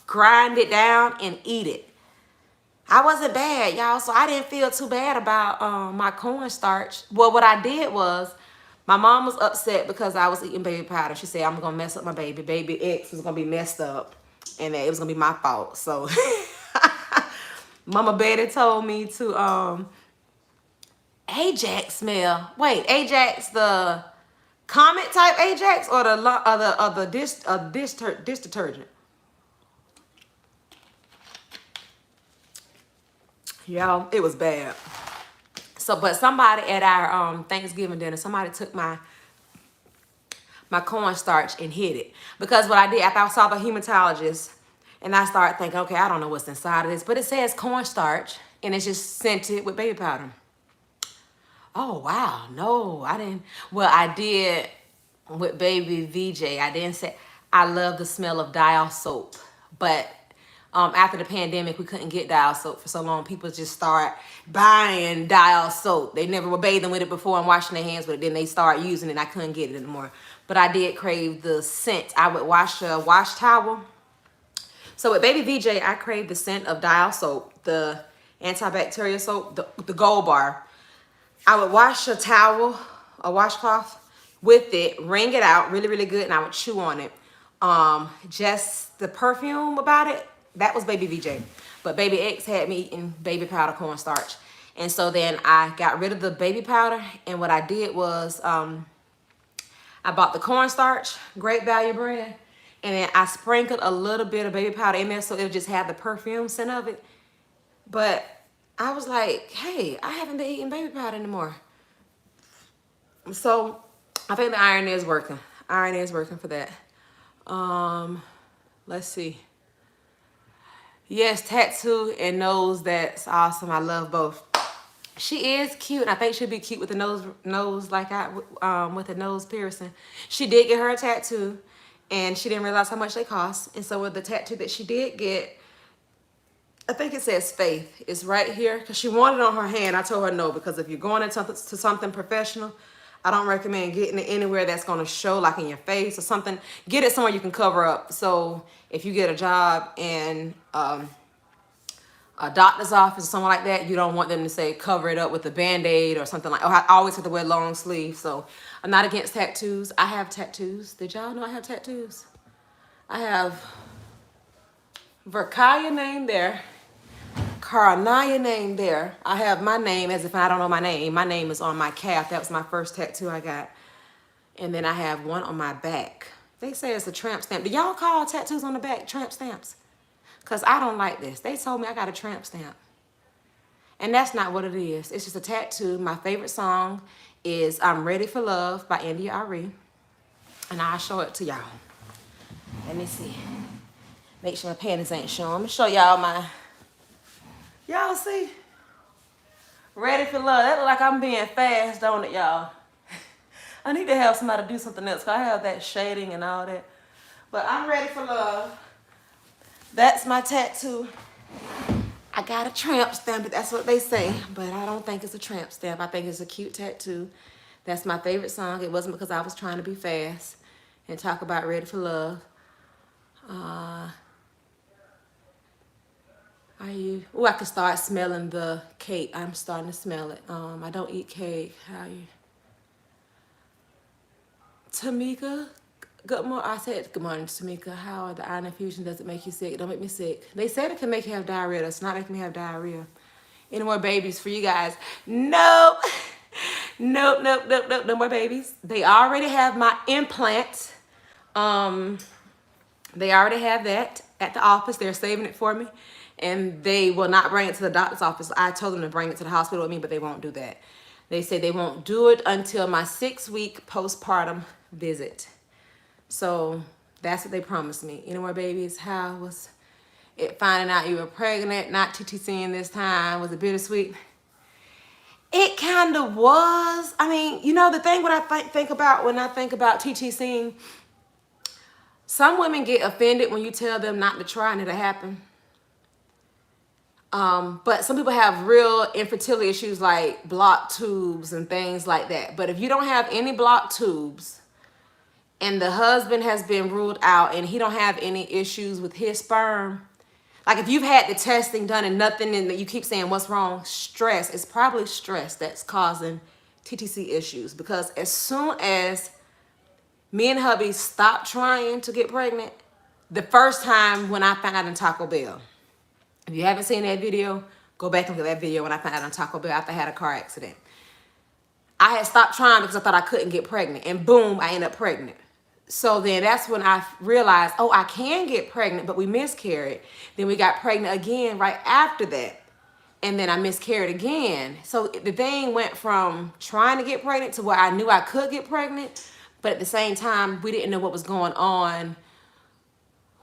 grind it down and eat it. I wasn't bad, y'all, so I didn't feel too bad about my cornstarch. Well, what I did was, my mom was upset because I was eating baby powder. She said, I'm gonna mess up my baby. Baby X was gonna be messed up, and that it was gonna be my fault. So Mama Betty told me to Ajax smell. Wait, Ajax the Comet type Ajax or the dish detergent? Y'all, it was bad. So, but somebody at our Thanksgiving dinner, somebody took my cornstarch and hid it. Because what I did, after I saw the hematologist, and I started thinking, okay, I don't know what's inside of this, but it says cornstarch, and it's just scented with baby powder. Oh, wow. No, I didn't. Well, I did with baby VJ. I didn't say, I love the smell of Dial soap. But after the pandemic, we couldn't get Dial soap for so long. People just start buying Dial soap. They never were bathing with it before and washing their hands with it. Then they start using it and I couldn't get it anymore. But I did crave the scent. I would wash a wash towel. So with Baby VJ, I crave the scent of Dial soap, the antibacterial soap, the gold bar. I would wash a towel, a washcloth with it, wring it out really, really good, and I would chew on it. Just the perfume about it, that was Baby VJ. But Baby X had me eating baby powder cornstarch. And so then I got rid of the baby powder, and what I did was I bought the cornstarch, Great Value brand, and then I sprinkled a little bit of baby powder in there so it'll just have the perfume scent of it. But I was like, hey, I haven't been eating baby powder anymore. So I think the iron is working. Iron is working for that. Let's see. Yes, tattoo and nose, that's awesome. I love both. She is cute, and I think she'll be cute with the nose like with the nose piercing. She did get her a tattoo, and she didn't realize how much they cost. And so with the tattoo that she did get, I think it says Faith. It's right here because she wanted it on her hand. I told her no, because if you're going into something professional, I don't recommend getting it anywhere that's going to show, like in your face or something. Get it somewhere you can cover up. So if you get a job in a doctor's office or something like that, you don't want them to say cover it up with a Band-Aid or something like. Oh, I always have to wear long sleeves. So I'm not against tattoos. I have tattoos. Did y'all know I have tattoos? I have Verkaya name there. Karanaya name there. I have my name as if I don't know my name. My name is on my calf. That was my first tattoo I got. And then I have one on my back. They say it's a tramp stamp. Do y'all call tattoos on the back tramp stamps? Because I don't like this. They told me I got a tramp stamp. And that's not what it is. It's just a tattoo. My favorite song is I'm Ready for Love by India Arie. And I'll show it to y'all. Let me see. Make sure my panties ain't showing. I'm going to show y'all my... Y'all see? Ready for Love. That look like I'm being fast, don't it, y'all? I need to have somebody do something else, because I have that shading and all that. But I'm ready for love. That's my tattoo. I got a tramp stamp, that's what they say. But I don't think it's a tramp stamp. I think it's a cute tattoo. That's my favorite song. It wasn't because I was trying to be fast and talk about Ready for Love. I can start smelling the cake. I'm starting to smell it. I don't eat cake. How you? Tamika, good morning. I said good morning, Tamika. How are the iron infusion? Does it make you sick? It don't make me sick. They said it can make you have diarrhea. That's not making me have diarrhea. Any more babies for you guys? Nope. Nope. No more babies. They already have my implant. They already have that at the office. They're saving it for me. And they will not bring it to the doctor's office. I told them to bring it to the hospital with me, but they won't do that. They say they won't do it until my 6-week postpartum visit. So that's what they promised me. Any more babies? How was it finding out you were pregnant? Not TTCing this time. Was it bittersweet? It kind of was. I mean, you know, the thing what I think about when I think about TTCing, some women get offended when you tell them not to try and it'll happen. But some people have real infertility issues like blocked tubes and things like that. But if you don't have any blocked tubes and the husband has been ruled out and he don't have any issues with his sperm, like if you've had the testing done and nothing and you keep saying what's wrong, stress, it's probably stress that's causing TTC issues. Because as soon as me and hubby stopped trying to get pregnant, the first time when I found out in Taco Bell, if you haven't seen that video, go back and look at that video when I found out on Taco Bell after I had a car accident. I had stopped trying because I thought I couldn't get pregnant. And boom, I ended up pregnant. So then that's when I realized, oh, I can get pregnant, but we miscarried. Then we got pregnant again right after that. And then I miscarried again. So the thing went from trying to get pregnant to where I knew I could get pregnant. But at the same time, we didn't know what was going on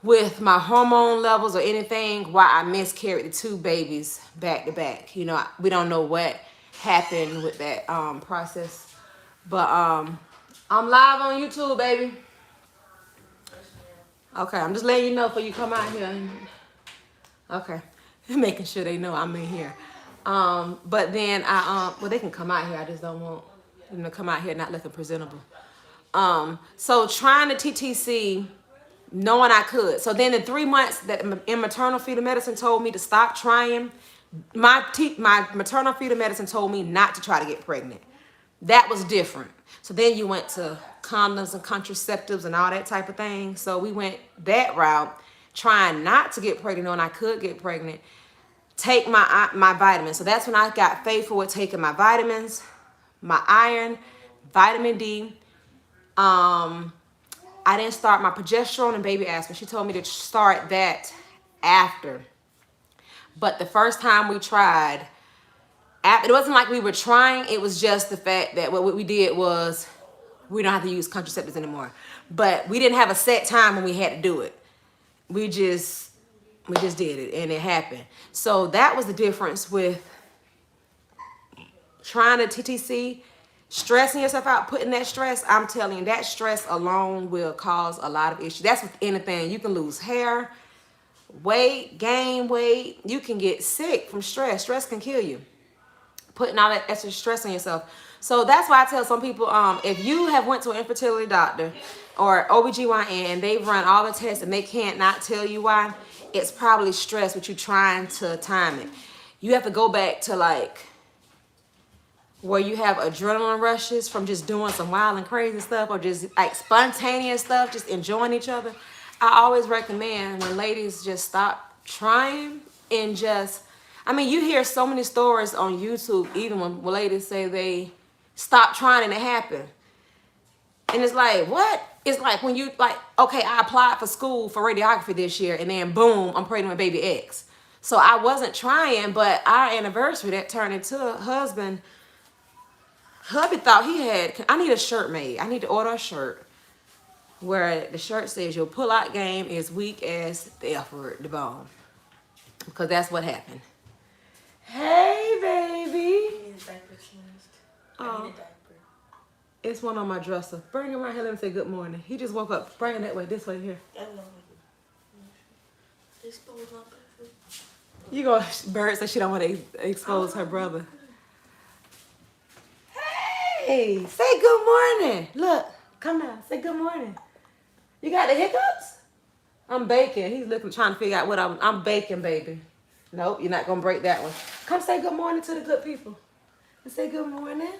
with my hormone levels or anything, why I miscarried the 2 babies back to back. You know, we don't know what happened with that process. But I'm live on YouTube, baby. Okay, I'm just letting you know before you come out here. Okay, making sure they know I'm in here. But then well, they can come out here. I just don't want them to come out here not looking presentable. So trying the TTC, knowing I could. So then the 3 months that in maternal fetal medicine told me to stop trying, my maternal fetal medicine told me not to try to get pregnant. That was different. So then you went to condoms and contraceptives and all that type of thing. So we went that route, trying not to get pregnant, knowing I could get pregnant. Take my vitamins. So that's when I got faithful with taking my vitamins, my iron, vitamin D. I didn't start my progesterone and baby aspirin. She told me to start that after. But the first time we tried, it wasn't like we were trying. It was just the fact that what we did was we don't have to use contraceptives anymore. But we didn't have a set time when we had to do it. We just did it and it happened. So that was the difference with trying to TTC. Stressing yourself out, putting that stress, I'm telling you, that stress alone will cause a lot of issues. That's with anything. You can lose hair, weight, gain weight. You can get sick from stress. Stress can kill you. Putting all that extra stress on yourself. So that's why I tell some people, if you have went to an infertility doctor or OBGYN and they've run all the tests and they can't not tell you why, it's probably stress with you trying to time it. You have to go back to like where you have adrenaline rushes from just doing some wild and crazy stuff or just like spontaneous stuff, just enjoying each other. I always recommend when ladies just stop trying and just, I mean, you hear so many stories on YouTube, even when ladies say they stop trying and it happened. And it's like, what? It's like when you like, okay, I applied for school for radiography this year and then boom, I'm pregnant with baby X. So I wasn't trying, but our anniversary that turned into a husband, hubby thought he had, I need a shirt made. I need to order a shirt where the shirt says your pull-out game is weak as the F word, the bone. Because that's what happened. Hey, baby. Oh, it's one on my dresser. Bring him right here. Let him say good morning. He just woke up. Bring him that way. This way here. You go, Bird said she don't want to expose her brother. Hey, say good morning. Look, come now. Say good morning. You got the hiccups? I'm baking. He's looking, trying to figure out what I'm baking, baby. Nope, you're not going to break that one. Come say good morning to the good people. And say good morning.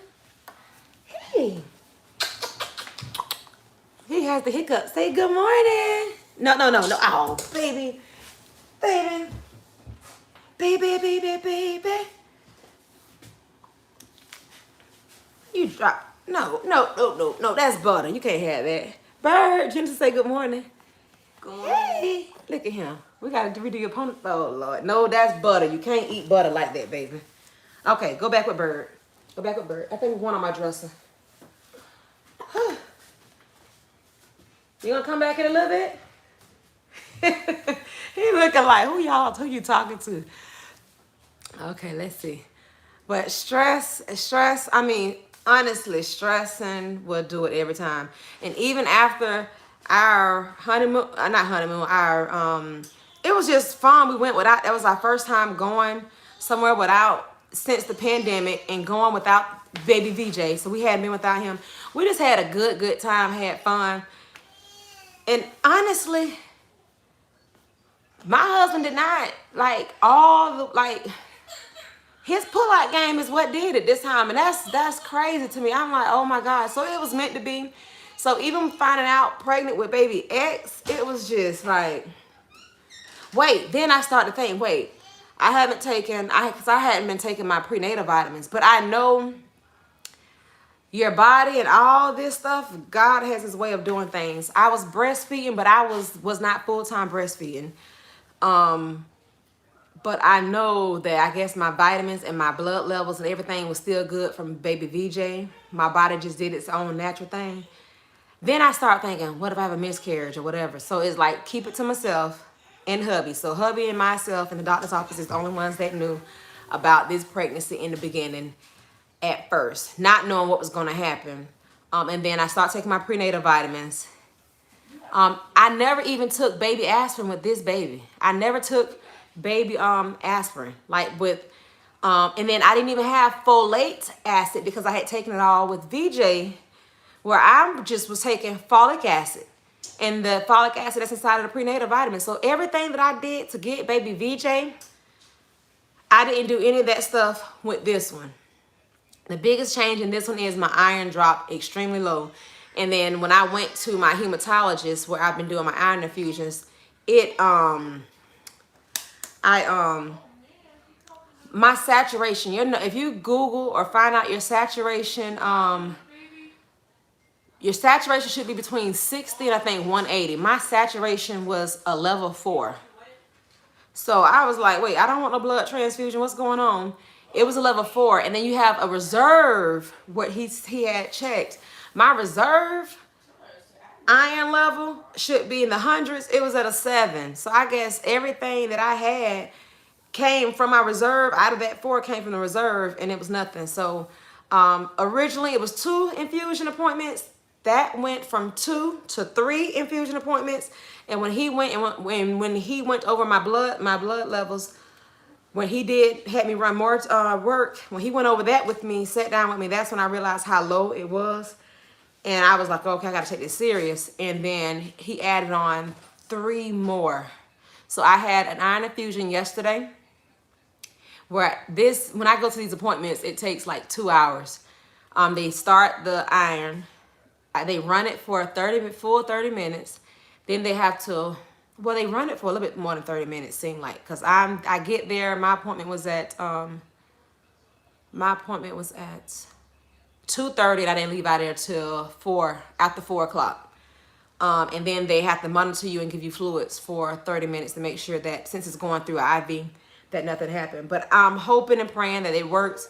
Hey. He has the hiccups. Say good morning. No. Oh, baby. Baby. Baby. You drop. No. That's butter. You can't have that. Bird, Jennifer, say good morning. Good morning. Hey, look at him. We got to redo your pony. Oh, Lord. No, that's butter. You can't eat butter like that, baby. Okay, go back with Bird. I think there's one on my dresser. You gonna come back in a little bit? He looking like, who you talking to? Okay, let's see. But stress, I mean, honestly, stressing will do it every time. And even after our honeymoon, it was just fun. We went without, that was our first time going somewhere without, since the pandemic, and going without baby VJ. So we hadn't been without him. We just had a good time, had fun. And honestly, my husband did not like his pull-out game is what did it this time. And that's crazy to me. I'm like, oh my God. So it was meant to be. So even finding out pregnant with baby X, it was just like, wait. Then I started to think, wait, because I hadn't been taking my prenatal vitamins. But I know your body and all this stuff, God has his way of doing things. I was breastfeeding, but I was not full-time breastfeeding. But I know that I guess my vitamins and my blood levels and everything was still good from baby VJ. My body just did its own natural thing. Then I start thinking, what if I have a miscarriage or whatever? So it's like, keep it to myself and hubby. So hubby and myself in the doctor's office is the only ones that knew about this pregnancy in the beginning at first, not knowing what was going to happen. And then I start taking my prenatal vitamins. I never even took baby aspirin with this baby. I never took baby aspirin like with and then I didn't even have folate acid because I had taken it all with VJ, where I just was taking folic acid and the folic acid that's inside of the prenatal vitamin. So everything that I did to get baby VJ, I didn't do any of that stuff with this one. The biggest change in this one is my iron dropped extremely low. And then when I went to my hematologist where I've been doing my iron infusions, my saturation, if you Google or find out your saturation should be between 60 and I think 180. My saturation was a level 4. So I was like, wait, I don't want no blood transfusion. What's going on? It was a level 4. And then you have a reserve, what he had checked. My reserve iron level should be in the hundreds. It was at a 7. So I guess everything that I had came from my reserve. Out of that 4 came from the reserve, and it was nothing. So originally it was 2 infusion appointments. That went from 2 to 3 infusion appointments. And when he went when he went over my blood levels, when he had me run more work, when he went over that with me, sat down with me, that's when I realized how low it was. And I was like, okay, I got to take this serious. And then he added on 3 more. So I had an iron infusion yesterday. When I go to these appointments, it takes like 2 hours. They start the iron. They run it for full 30 minutes. Then they have to, well, they run it for a little bit more than 30 minutes, seem like. Because I get there, my appointment was at 2:30, and I didn't leave out there till after 4 o'clock. And then they have to monitor you and give you fluids for 30 minutes to make sure that since it's going through an IV, that nothing happened. But I'm hoping and praying that it works.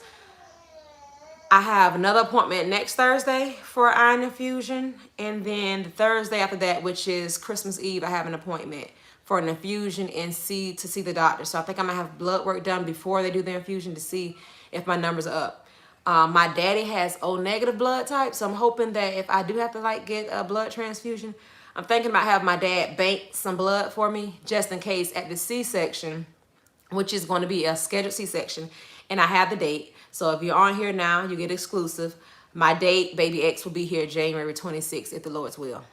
I have another appointment next Thursday for iron infusion. And then the Thursday after that, which is Christmas Eve, I have an appointment for an infusion and to see the doctor. So I think I'm gonna have blood work done before they do the infusion to see if my numbers are up. My daddy has O negative blood type, so I'm hoping that if I do have to get a blood transfusion, I'm thinking about having my dad bank some blood for me just in case at the C-section, which is going to be a scheduled C-section, and I have the date. So if you're on here now, you get exclusive. My date, baby X, will be here January 26th, if the Lord's will.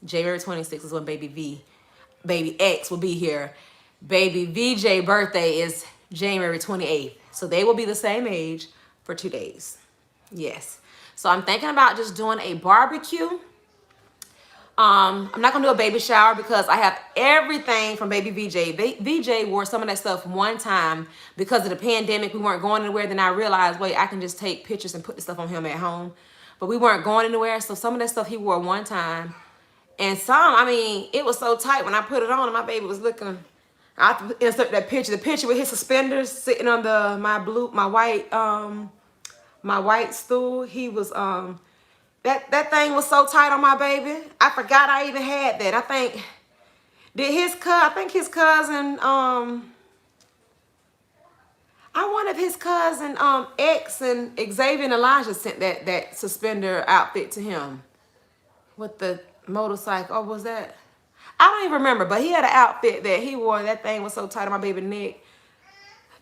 January 26th is when baby X will be here. Baby VJ birthday is January 28th. So they will be the same age for 2 days. Yes. So I'm thinking about just doing a barbecue. I'm not gonna do a baby shower because I have everything from baby VJ. VJ wore some of that stuff one time because of the pandemic. We weren't going anywhere. Then I realized, wait, I can just take pictures and put the stuff on him at home. But we weren't going anywhere. So some of that stuff he wore one time. And it was so tight when I put it on and my baby was looking. I have to insert that picture. The picture with his suspenders sitting on my white stool. He was that thing was so tight on my baby. I forgot I even had that. I think his cousin I wonder if his cousin X and Xavier and Elijah sent that suspender outfit to him with the motorcycle. Or was that? I don't even remember, but he had an outfit that he wore. That thing was so tight on my baby neck.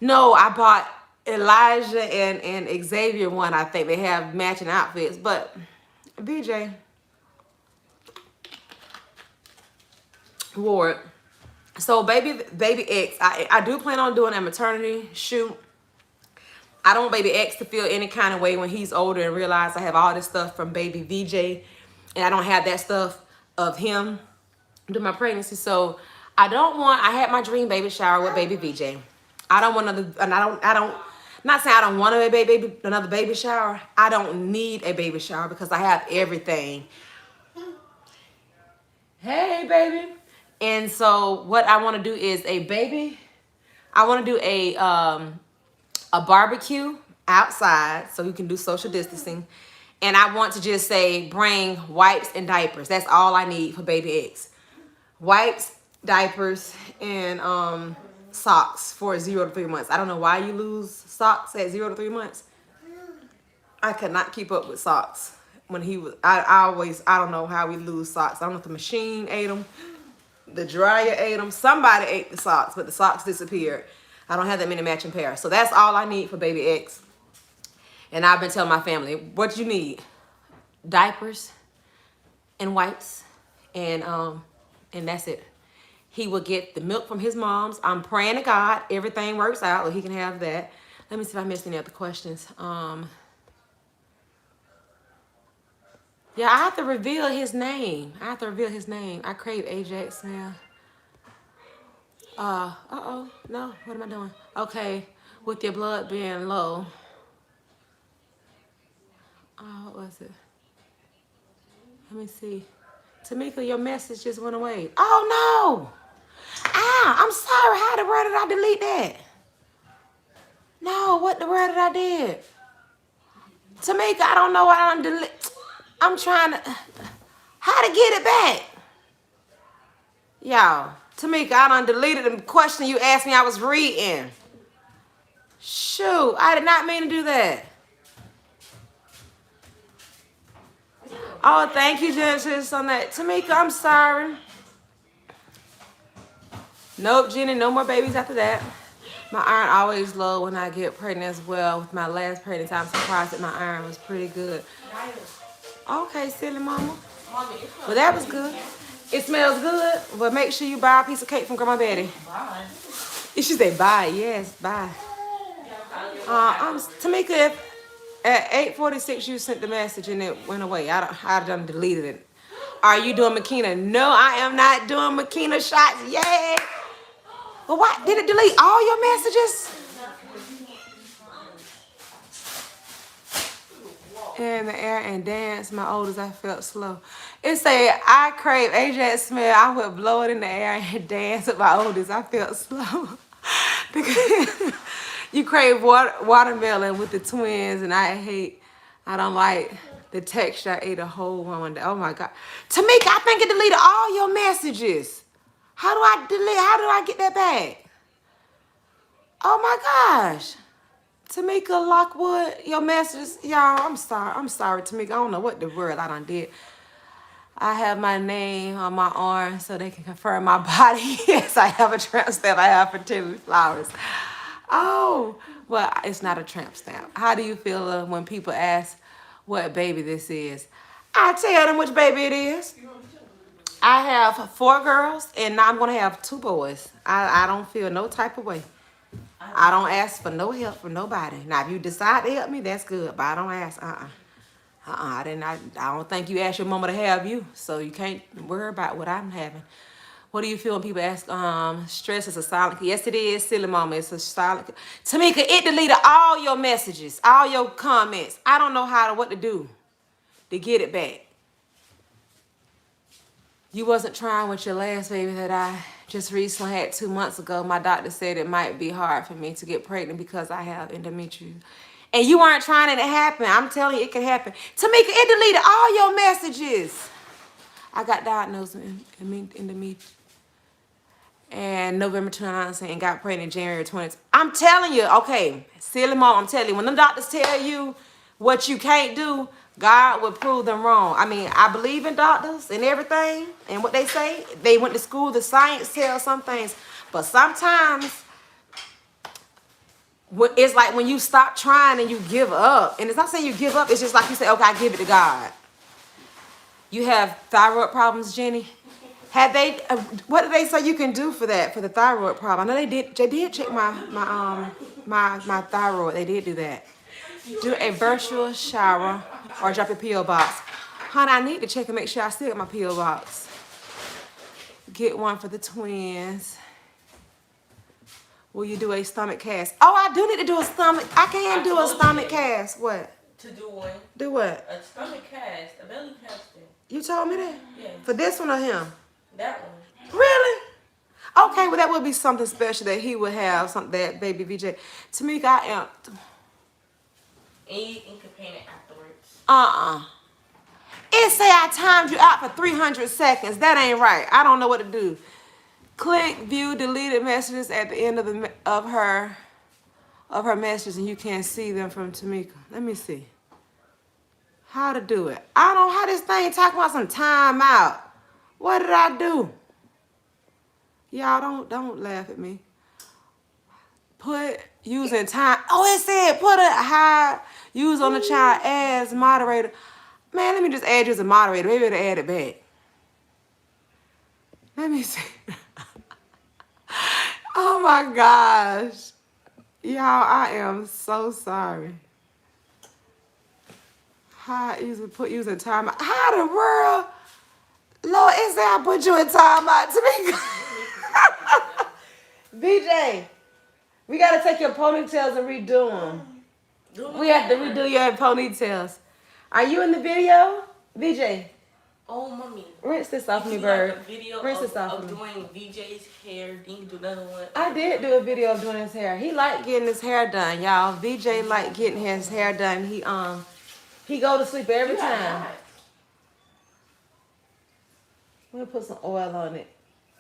No, I bought Elijah and Xavier one. I think they have matching outfits, but BJ wore it. So baby X, I do plan on doing a maternity shoot. I don't want baby X to feel any kind of way when he's older and realize I have all this stuff from baby VJ and I don't have that stuff of him during my pregnancy. So I had my dream baby shower with baby VJ. I don't want not saying I don't want another baby shower. I don't need a baby shower because I have everything. Hey, baby. And so what I want to do is I want to do a barbecue outside so we can do social distancing. And I want to just say bring wipes and diapers. That's all I need for baby X. Wipes, diapers, and socks for 0 to 3 months. I don't know why you lose socks at 0 to 3 months. I could not keep up with socks. when he was, I don't know how we lose socks. I don't know if the machine ate them, the dryer ate them. Somebody ate the socks, but the socks disappeared. I don't have that many matching pairs. So that's all I need for baby X. And I've been telling my family, what you need? Diapers and wipes, and that's it. He will get the milk from his mom's. I'm praying to God everything works out, so he can have that. Let me see if I missed any other questions. Yeah, I have to reveal his name. I crave Ajax now. Uh-oh. No, what am I doing? Okay, with your blood being low. What was it? Let me see. Tamika, your message just went away. Oh, no. I'm sorry. How the world did I delete that? No, what the world did I did? Tamika, I don't know what I'm delete. I'm trying to... How to get it back? Y'all, Tamika, I done deleted the question you asked me I was reading. Shoot, I did not mean to do that. Oh, thank you, Genesis, on that. Tamika, I'm sorry. Nope, Jenny, no more babies after that. My iron always low when I get pregnant as well. With my last pregnancy, I'm surprised that my iron was pretty good. Okay, silly mama. Well, that was good. It smells good, but make sure you buy a piece of cake from Grandma Betty. Bye. She said bye. Yes, bye. Tamika, if at 8:46 you sent the message and it went away, I done deleted it. Are you doing Makina? No, I am not doing Makina shots. Yay! Well, what? Did it delete all your messages? In the air and dance, my oldest, I felt slow. It said, I crave Ajax smell. I would blow it in the air and dance with my oldest. I felt slow. You crave watermelon with the twins, and I don't like the texture. I ate a whole one one day. Oh my God. Tamika, I think it deleted all your messages. How do I get that back? Oh my gosh. Tamika Lockwood, your messages, y'all, I'm sorry, Tamika. I don't know what the word I done did. I have my name on my arm so they can confirm my body. Yes, I have a tramp stamp. I have fertility flowers. Oh, well, it's not a tramp stamp. How do you feel when people ask what baby this is? I tell them which baby it is. I have 4 girls, and now I'm going to have 2 boys. I don't feel no type of way. I don't ask for no help from nobody. Now, if you decide to help me, that's good. But I don't ask. I don't think you asked your mama to have you. So you can't worry about what I'm having. What do you feel when people ask, stress is a silent? Yes, it is, silly mama. It's a silent. Tamika, it deleted all your messages, all your comments. I don't know what to do to get it back. You wasn't trying with your last baby that I just recently had 2 months ago. My doctor said it might be hard for me to get pregnant because I have endometriosis. And you weren't trying it to happen. I'm telling you, it can happen. Tamika, it deleted all your messages. I got diagnosed with endometriosis. And November 29th and got pregnant January 20th. I'm telling you, okay, silly mom, I'm telling you, when them doctors tell you what you can't do, God will prove them wrong. I mean, I believe in doctors and everything and what they say. They went to school, the science tells some things. But sometimes it's like when you stop trying and you give up. And it's not saying you give up. It's just like you say, okay, I give it to God. You have thyroid problems, Jenny? Have they, what did they say you can do for that, for the thyroid problem? I know they did check my thyroid. They did do that. Do a virtual shower or drop your P.O. box. Honey, I need to check and make sure I still got my P.O. box. Get one for the twins. Will you do a stomach cast? Oh, I do need to do a stomach. I can do a stomach cast. What?
To do one.
Do what?
A stomach cast, a belly casting.
You told me that?
Yeah.
For this one or him?
That one.
Really? Okay, well that would be something special that he would have, something that baby VJ. Tamika, I am.
And you can campaign it afterwards.
It say I timed you out for 300 seconds. That ain't right. I don't know what to do. Click view deleted messages at the end of her messages, and you can't see them from Tamika. Let me see. how to do it. I don't know how this thing talking about some time out. What did I do? Y'all don't laugh at me. Put using time. Oh, it said put a high use on the child as moderator. Man, let me just add you as a moderator. Maybe it'll add it back. Let me see. Oh my gosh. Y'all, I am so sorry. How easy put you in time out. How the world? Lord, it said I put you in time out to be BJ, we gotta take your ponytails and redo them. We have to redo your ponytails. Are you in the video? BJ.
Oh, mommy.
Rinse this off me,
Like
bird.
a video
Rinse this off
of
me.
doing VJ's hair. Then you do another one.
I did do a video of doing his hair. He liked getting his hair done, y'all. VJ liked getting his hair done. He go to sleep every time. We'll put some oil on it.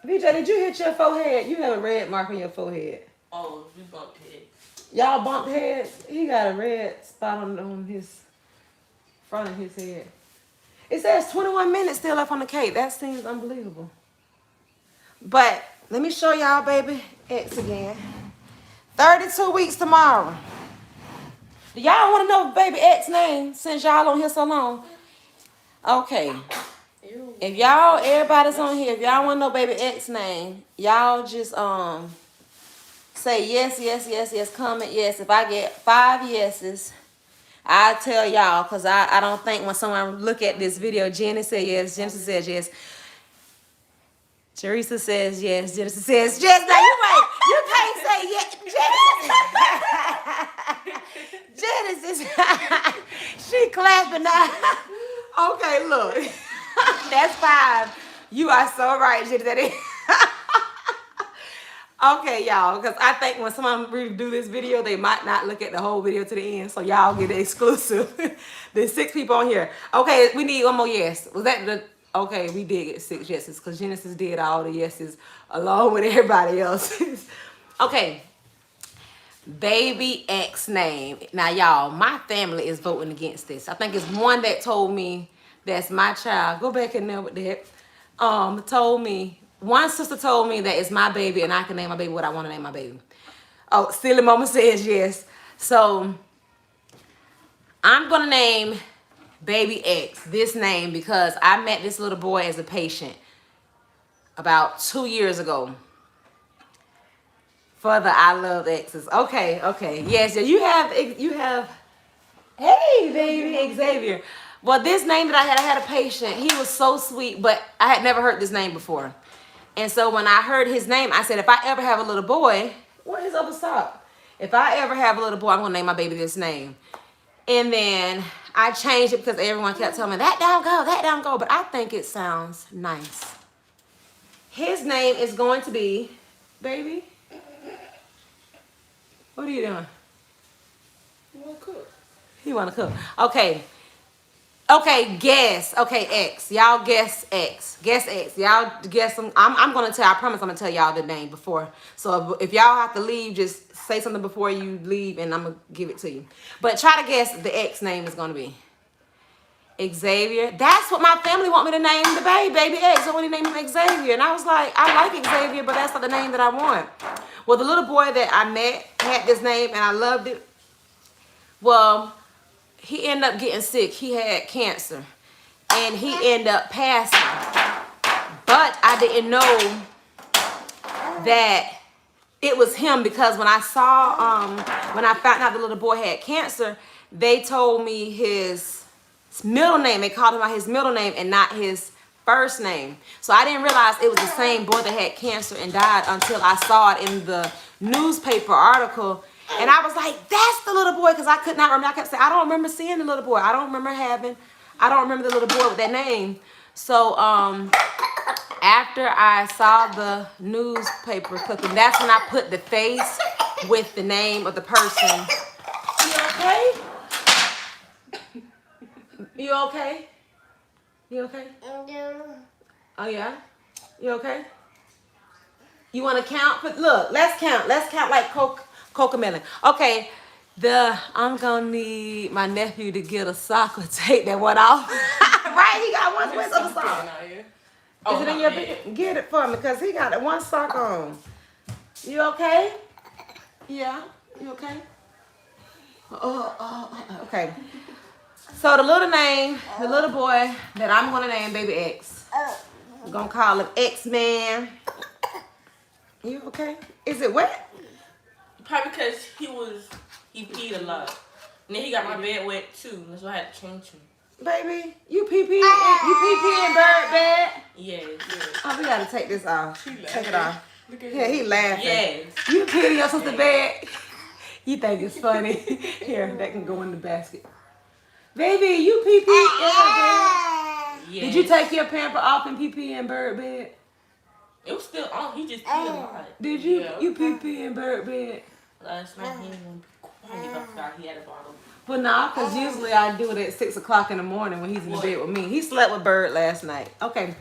VJ, did you hit your forehead? You have a red mark on your forehead.
Oh, we bumped heads.
Y'all bumped heads? He got a red spot on his front of his head. It says 21 minutes still left on the cake. That seems unbelievable. But let me show y'all baby X again. 32 weeks tomorrow. Do y'all want to know baby X name since y'all on here so long? Okay. If y'all, everybody's on here, if y'all want to know baby X name, y'all just say yes, yes, yes, yes, comment yes. If I get 5 yeses, I'll tell y'all, because I don't think when someone look at this video, Jenny said yes, Genesis says yes. Teresa says yes, Genesis says yes. Now you wait, you can't say yes. Genesis, she clapping now. Okay, look, that's 5. You are so right, Genesis. Okay, y'all, because I think when someone redo this video, they might not look at the whole video to the end, so y'all get the exclusive. There's 6 people on here. Okay, we need one more yes. Was that the... Okay, we did get 6 yeses, because Genesis did all the yeses along with everybody else's. Okay, baby X name. Now, y'all, my family is voting against this. I think it's one that told me that's my child. Go back in there with that. Told me... One sister told me that it's my baby and I can name my baby what I want to name my baby. Oh, Silly Mama says yes. So, I'm going to name baby X this name because I met this little boy as a patient about 2 years ago. For the I Love X's. Okay, okay. Yes, you have, hey, baby, Xavier. Well, this name that I had a patient. He was so sweet, but I had never heard this name before. And so when I heard his name, I said, if I ever have a little boy, what is up with stop? If I ever have a little boy, I'm going to name my baby this name. And then I changed it because everyone kept telling me, that don't go. But I think it sounds nice. His name is going to be, baby, what are you doing?
You want to cook?
He want to cook. Okay. Okay, guess. Okay, X. Y'all guess X. Guess X. Y'all guess them. I'm going to tell, I promise I'm going to tell y'all the name before. So if y'all have to leave, just say something before you leave and I'm going to give it to you. But try to guess the X name is going to be. Xavier. That's what my family want me to name the baby X. So when he named him Xavier. And I was like, I like Xavier, but that's not the name that I want. Well, the little boy that I met had this name and I loved it. Well, he ended up getting sick. He had cancer. And he ended up passing. But I didn't know that it was him because when I saw, when I found out the little boy had cancer, they told me his middle name. They called him by his middle name and not his first name. So I didn't realize it was the same boy that had cancer and died until I saw it in the newspaper article. And I was like, that's the little boy, because I could not remember. I kept saying, I don't remember seeing the little boy. I don't remember the little boy with that name. So after I saw the newspaper clipping, that's when I put the face with the name of the person. You okay? You okay? You okay? Oh, yeah? You okay? You want to count? But look, let's count. Let's count like Cocomelon. Okay, I'm gonna need my nephew to get a sock or take that one off. Right? He got one twist of a sock. Is it in your bed? Get it for me, cause he got that one sock on. You okay? Yeah. You okay? Okay. So the little boy that I'm gonna name Baby X. We're gonna call him X-Man. You okay? Is it wet?
Probably because he peed a lot. And then he got my bed wet too. That's why I had to change him.
Baby, you pee in bird bed?
Yes.
Oh, we gotta take this off. Take it off.
Look at
Yeah, he laughing.
Yes.
You peed in your sister's bed? You think it's funny? Here, that can go in the basket. Baby, you pee in her bed?
Yes.
Did you take your pamper off and pee in bird bed?
It was still on. He just peed a lot.
Did you?
Yeah.
You pee in bird bed?
Last night he didn't want to be quiet. I forgot he had a bottle.
Well, nah, because usually I do it at 6 o'clock in the morning when he's in the bed with me. He slept with Bird last night. Okay.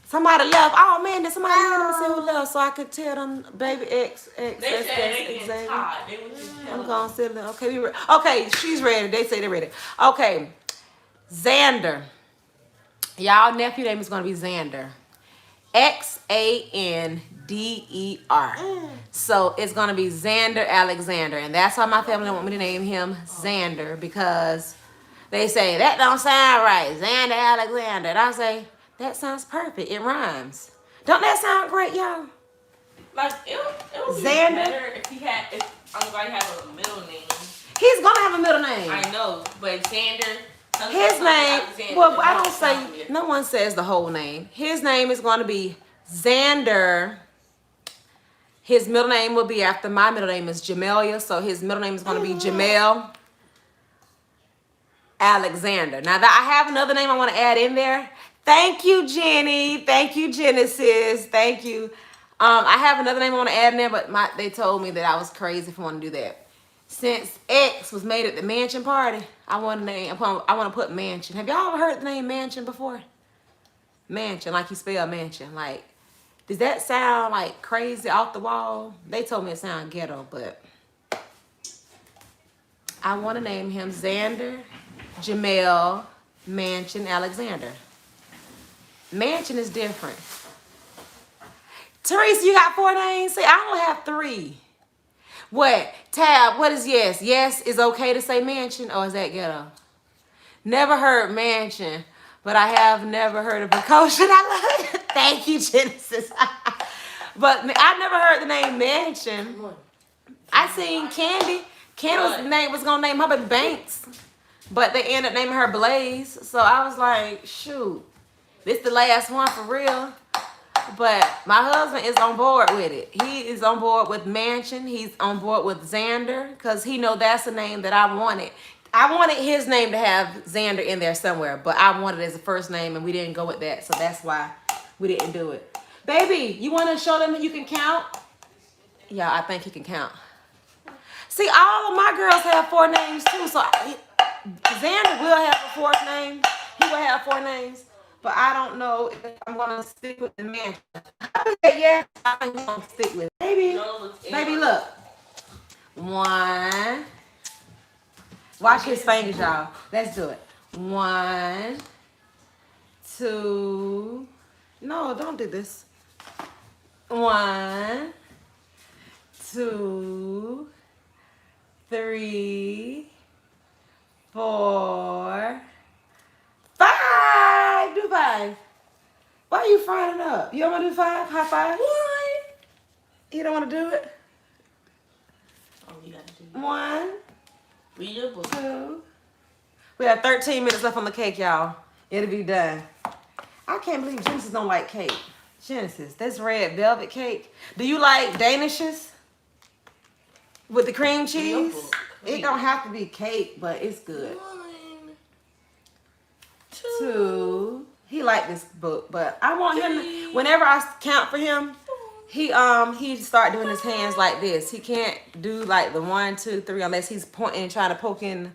Somebody left. Oh, man, did somebody leave? Let me see who left so I could tell them Baby X.
They said they getting tired. They was just
I'm going to sit there. Okay, okay, she's ready. They say they're ready. Okay. Xander. Y'all nephew name is going to be Xander. Xander. So it's gonna be Xander Alexander, and that's why my family want me to name him Xander, because they say that don't sound right, Xander Alexander. And I say that sounds perfect. It rhymes. Don't that sound great, y'all?
Like it would be
Xander?
better if anybody had a middle name.
He's gonna have a middle name.
I know, but Xander.
His name.
Alexander,
Well, I don't say. No one says the whole name. His name is going to be Xander. His middle name will be after my middle name is Jamelia, so his middle name is going to be Jamel Alexander. Now that I have another name I want to add in there. Thank you, Jenny. Thank you, Genesis. Thank you. I have another name I want to add in there, but they told me that I was crazy for wanting to do that. Since X was made at the mansion party, I want to put mansion. Have y'all ever heard the name mansion before? Mansion, like you spell mansion. Like, does that sound like crazy off the wall? They told me it sounded ghetto, but I want to name him Xander Jamel Mansion Alexander. Mansion is different. Teresa, you got 4 names? See, I only have 3. What? Tab, what is yes? Yes is okay to say mansion, or is that ghetto? Never heard mansion, but I have never heard of precaution. I love it. Thank you, Genesis. But I never heard the name mansion. I seen Candy. Candy was gonna name her Banks, but they ended up naming her Blaze. So I was like, shoot, this the last one for real. But my husband is on board with it. He is on board with Mansion. He's on board with Xander, because he know that's the name that I wanted. I wanted his name to have Xander in there somewhere, but I wanted it as a first name, and we didn't go with that. So that's why we didn't do it. Baby, you want to show them that you can count? Yeah, I think he can count. See, all of my girls have 4 names too. So Xander will have a 4th name. He will have 4 names. But I don't know if I'm going to stick with the mansion. Yeah, I think I'm going to stick with it. Baby, look. 1. Watch his fingers, y'all. Let's do it. 1, 2. No, don't do this. 1, 2, 3, 4, 5. Do 5. Why are you frying up? You don't want to do 5? High 5? What? You don't want to do it?
Oh, you got to do it.
1,
Read your book.
2. We have 13 minutes left on the cake, y'all. It'll be done. I can't believe Genesis don't like cake. Genesis, that's red velvet cake. Do you like Danishes? With the cream cheese? It don't have to be cake, but it's good.
1,
2. He like this book, but I want him to, whenever I count for him, he start doing his hands like this. He can't do like the 1, 2, 3 unless he's pointing and trying to poke in.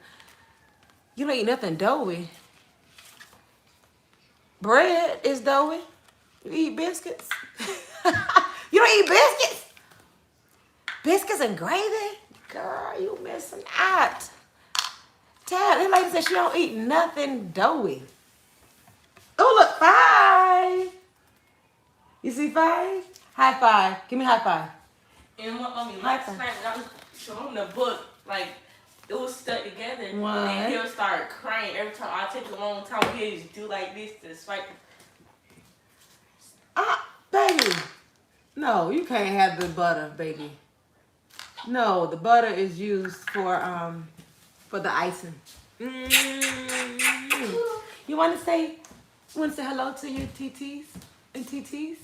You don't eat nothing doughy. Bread is doughy. You eat biscuits. You don't eat biscuits? Biscuits and gravy? Girl, you missing out. Tell that lady said she don't eat nothing doughy. Oh, look, 5. You see 5? High five. Give me a high five.
And what mommy
High
last
five.
night when I was showing him the book, like it was stuck together.
What?
And he'll start crying every time. I take a long time. He'll just do like this to spike.
Baby. No, you can't have the butter, baby. No, the butter is used for the icing. You want to say hello to your TTs and TTs?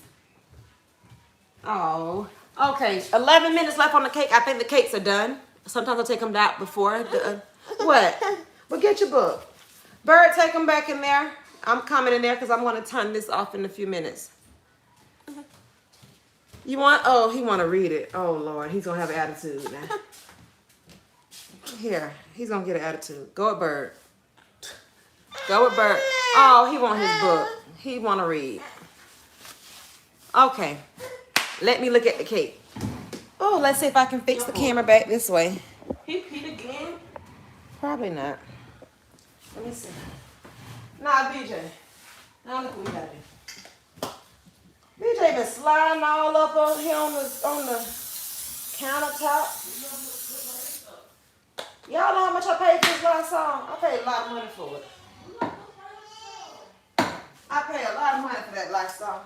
Oh, okay. 11 minutes left on the cake. I think the cakes are done. Sometimes I'll take them out before the what? Well, get your book. Bird, take them back in there. I'm coming in there because I'm going to turn this off in a few minutes. You want? Oh, he want to read it. Oh Lord, he's gonna have an attitude now. Here, he's gonna get an attitude. Go with Bird. Go with Bird. Oh, he want his book. He want to read. Okay, let me look at the cake. Oh, let's see if I can fix the camera back this way.
He peed again?
Probably not. Let me see. Nah, BJ. Now look what we got here. BJ been sliding all up on here on the countertop. Y'all know how much I paid for this last song? I paid a lot of money for it. I paid a lot of money for that last song.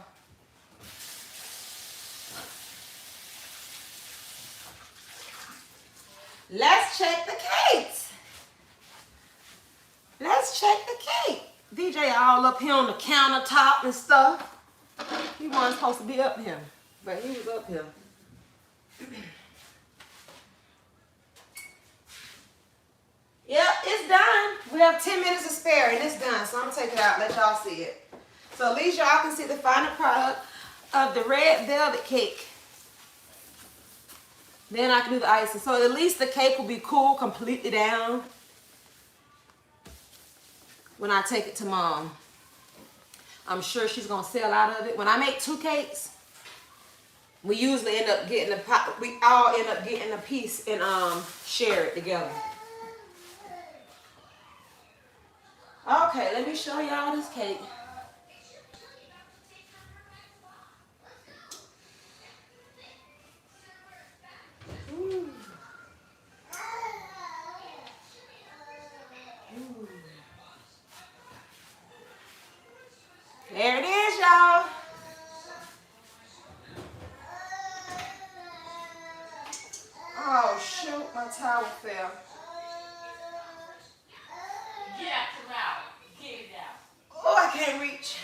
Let's check the cakes. Let's check the cake. DJ all up here on the countertop and stuff. He wasn't supposed to be up here, but he was up here. Yep, it's done. We have 10 minutes to spare and it's done. So I'm gonna take it out, let y'all see it. So at least y'all can see the final product of the red velvet cake. Then I can do the icing. So at least the cake will be cool completely down when I take it to Mom. I'm sure she's gonna sell out of it. When I make 2 cakes, we usually end up getting we all end up getting a piece and share it together. Okay, let me show y'all this cake. Ooh. Ooh. There it is, y'all. Oh, shoot, my towel fell.
Get out your mouth. Get it out.
Oh, I can't reach.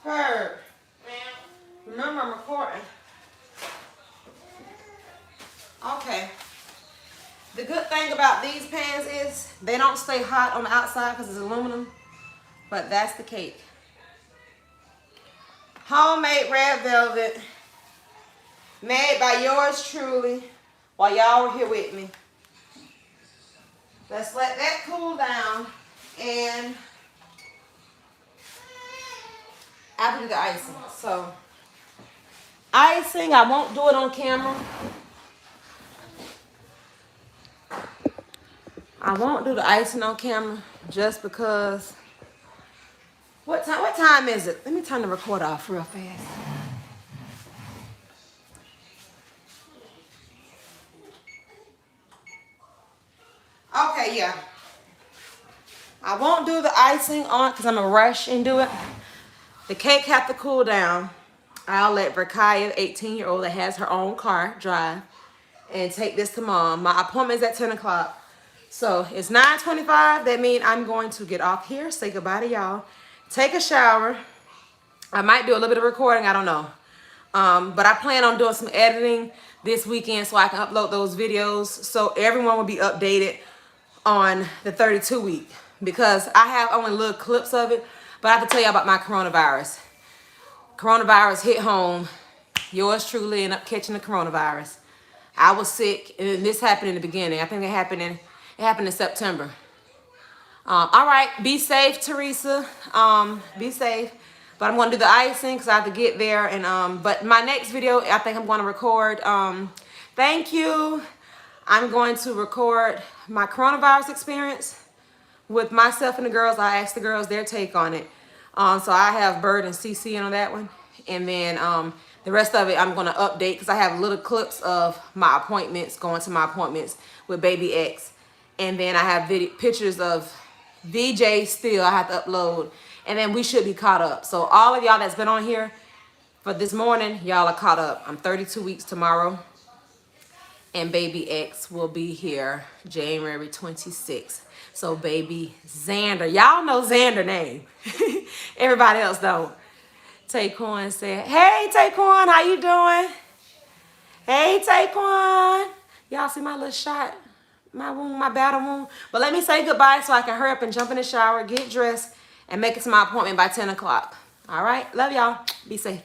Herb, remember I'm recording. Okay. The good thing about these pans is they don't stay hot on the outside because it's aluminum, but that's the cake. Homemade red velvet, made by yours truly while y'all were here with me. Let's let that cool down and I'll do the icing. So, icing, I won't do it on camera. I won't do the icing on camera just because. What time is it? Let me turn the recorder off real fast. Okay, yeah. I won't do the icing on because I'm gonna rush and do it. The cake have to cool down. I'll let Verkaya, 18-year-old that has her own car, drive and take this to Mom. My appointment is at 10 o'clock. So it's 9:25. That means I'm going to get off here, say goodbye to y'all, take a shower. I might do a little bit of recording, I don't know. But I plan on doing some editing this weekend so I can upload those videos so everyone will be updated on the 32 week because I have only little clips of it, but I have to tell you about my coronavirus. Coronavirus hit home. Yours truly ended up catching the coronavirus. I was sick, and this happened in the beginning. I think it happened in September. All right, be safe, Teresa. Be safe. But I'm gonna do the icing because I have to get there. And but my next video, I think I'm gonna record. Thank you. I'm going to record my coronavirus experience with myself and the girls. I asked the girls their take on it. So I have Bird and CC in on that one. And then the rest of it I'm going to update because I have little clips of my appointments, going to my appointments with Baby X. And then I have pictures of VJ still I have to upload. And then we should be caught up. So all of y'all that's been on here for this morning, y'all are caught up. I'm 32 weeks tomorrow. And Baby X will be here January 26th. So baby Xander, y'all know Xander name. Everybody else don't. Taquan said, hey Taquan, how you doing? Hey Taquan. Y'all see my little shot? My wound, my battle wound. But let me say goodbye so I can hurry up and jump in the shower, get dressed, and make it to my appointment by 10 o'clock. All right, love y'all. Be safe.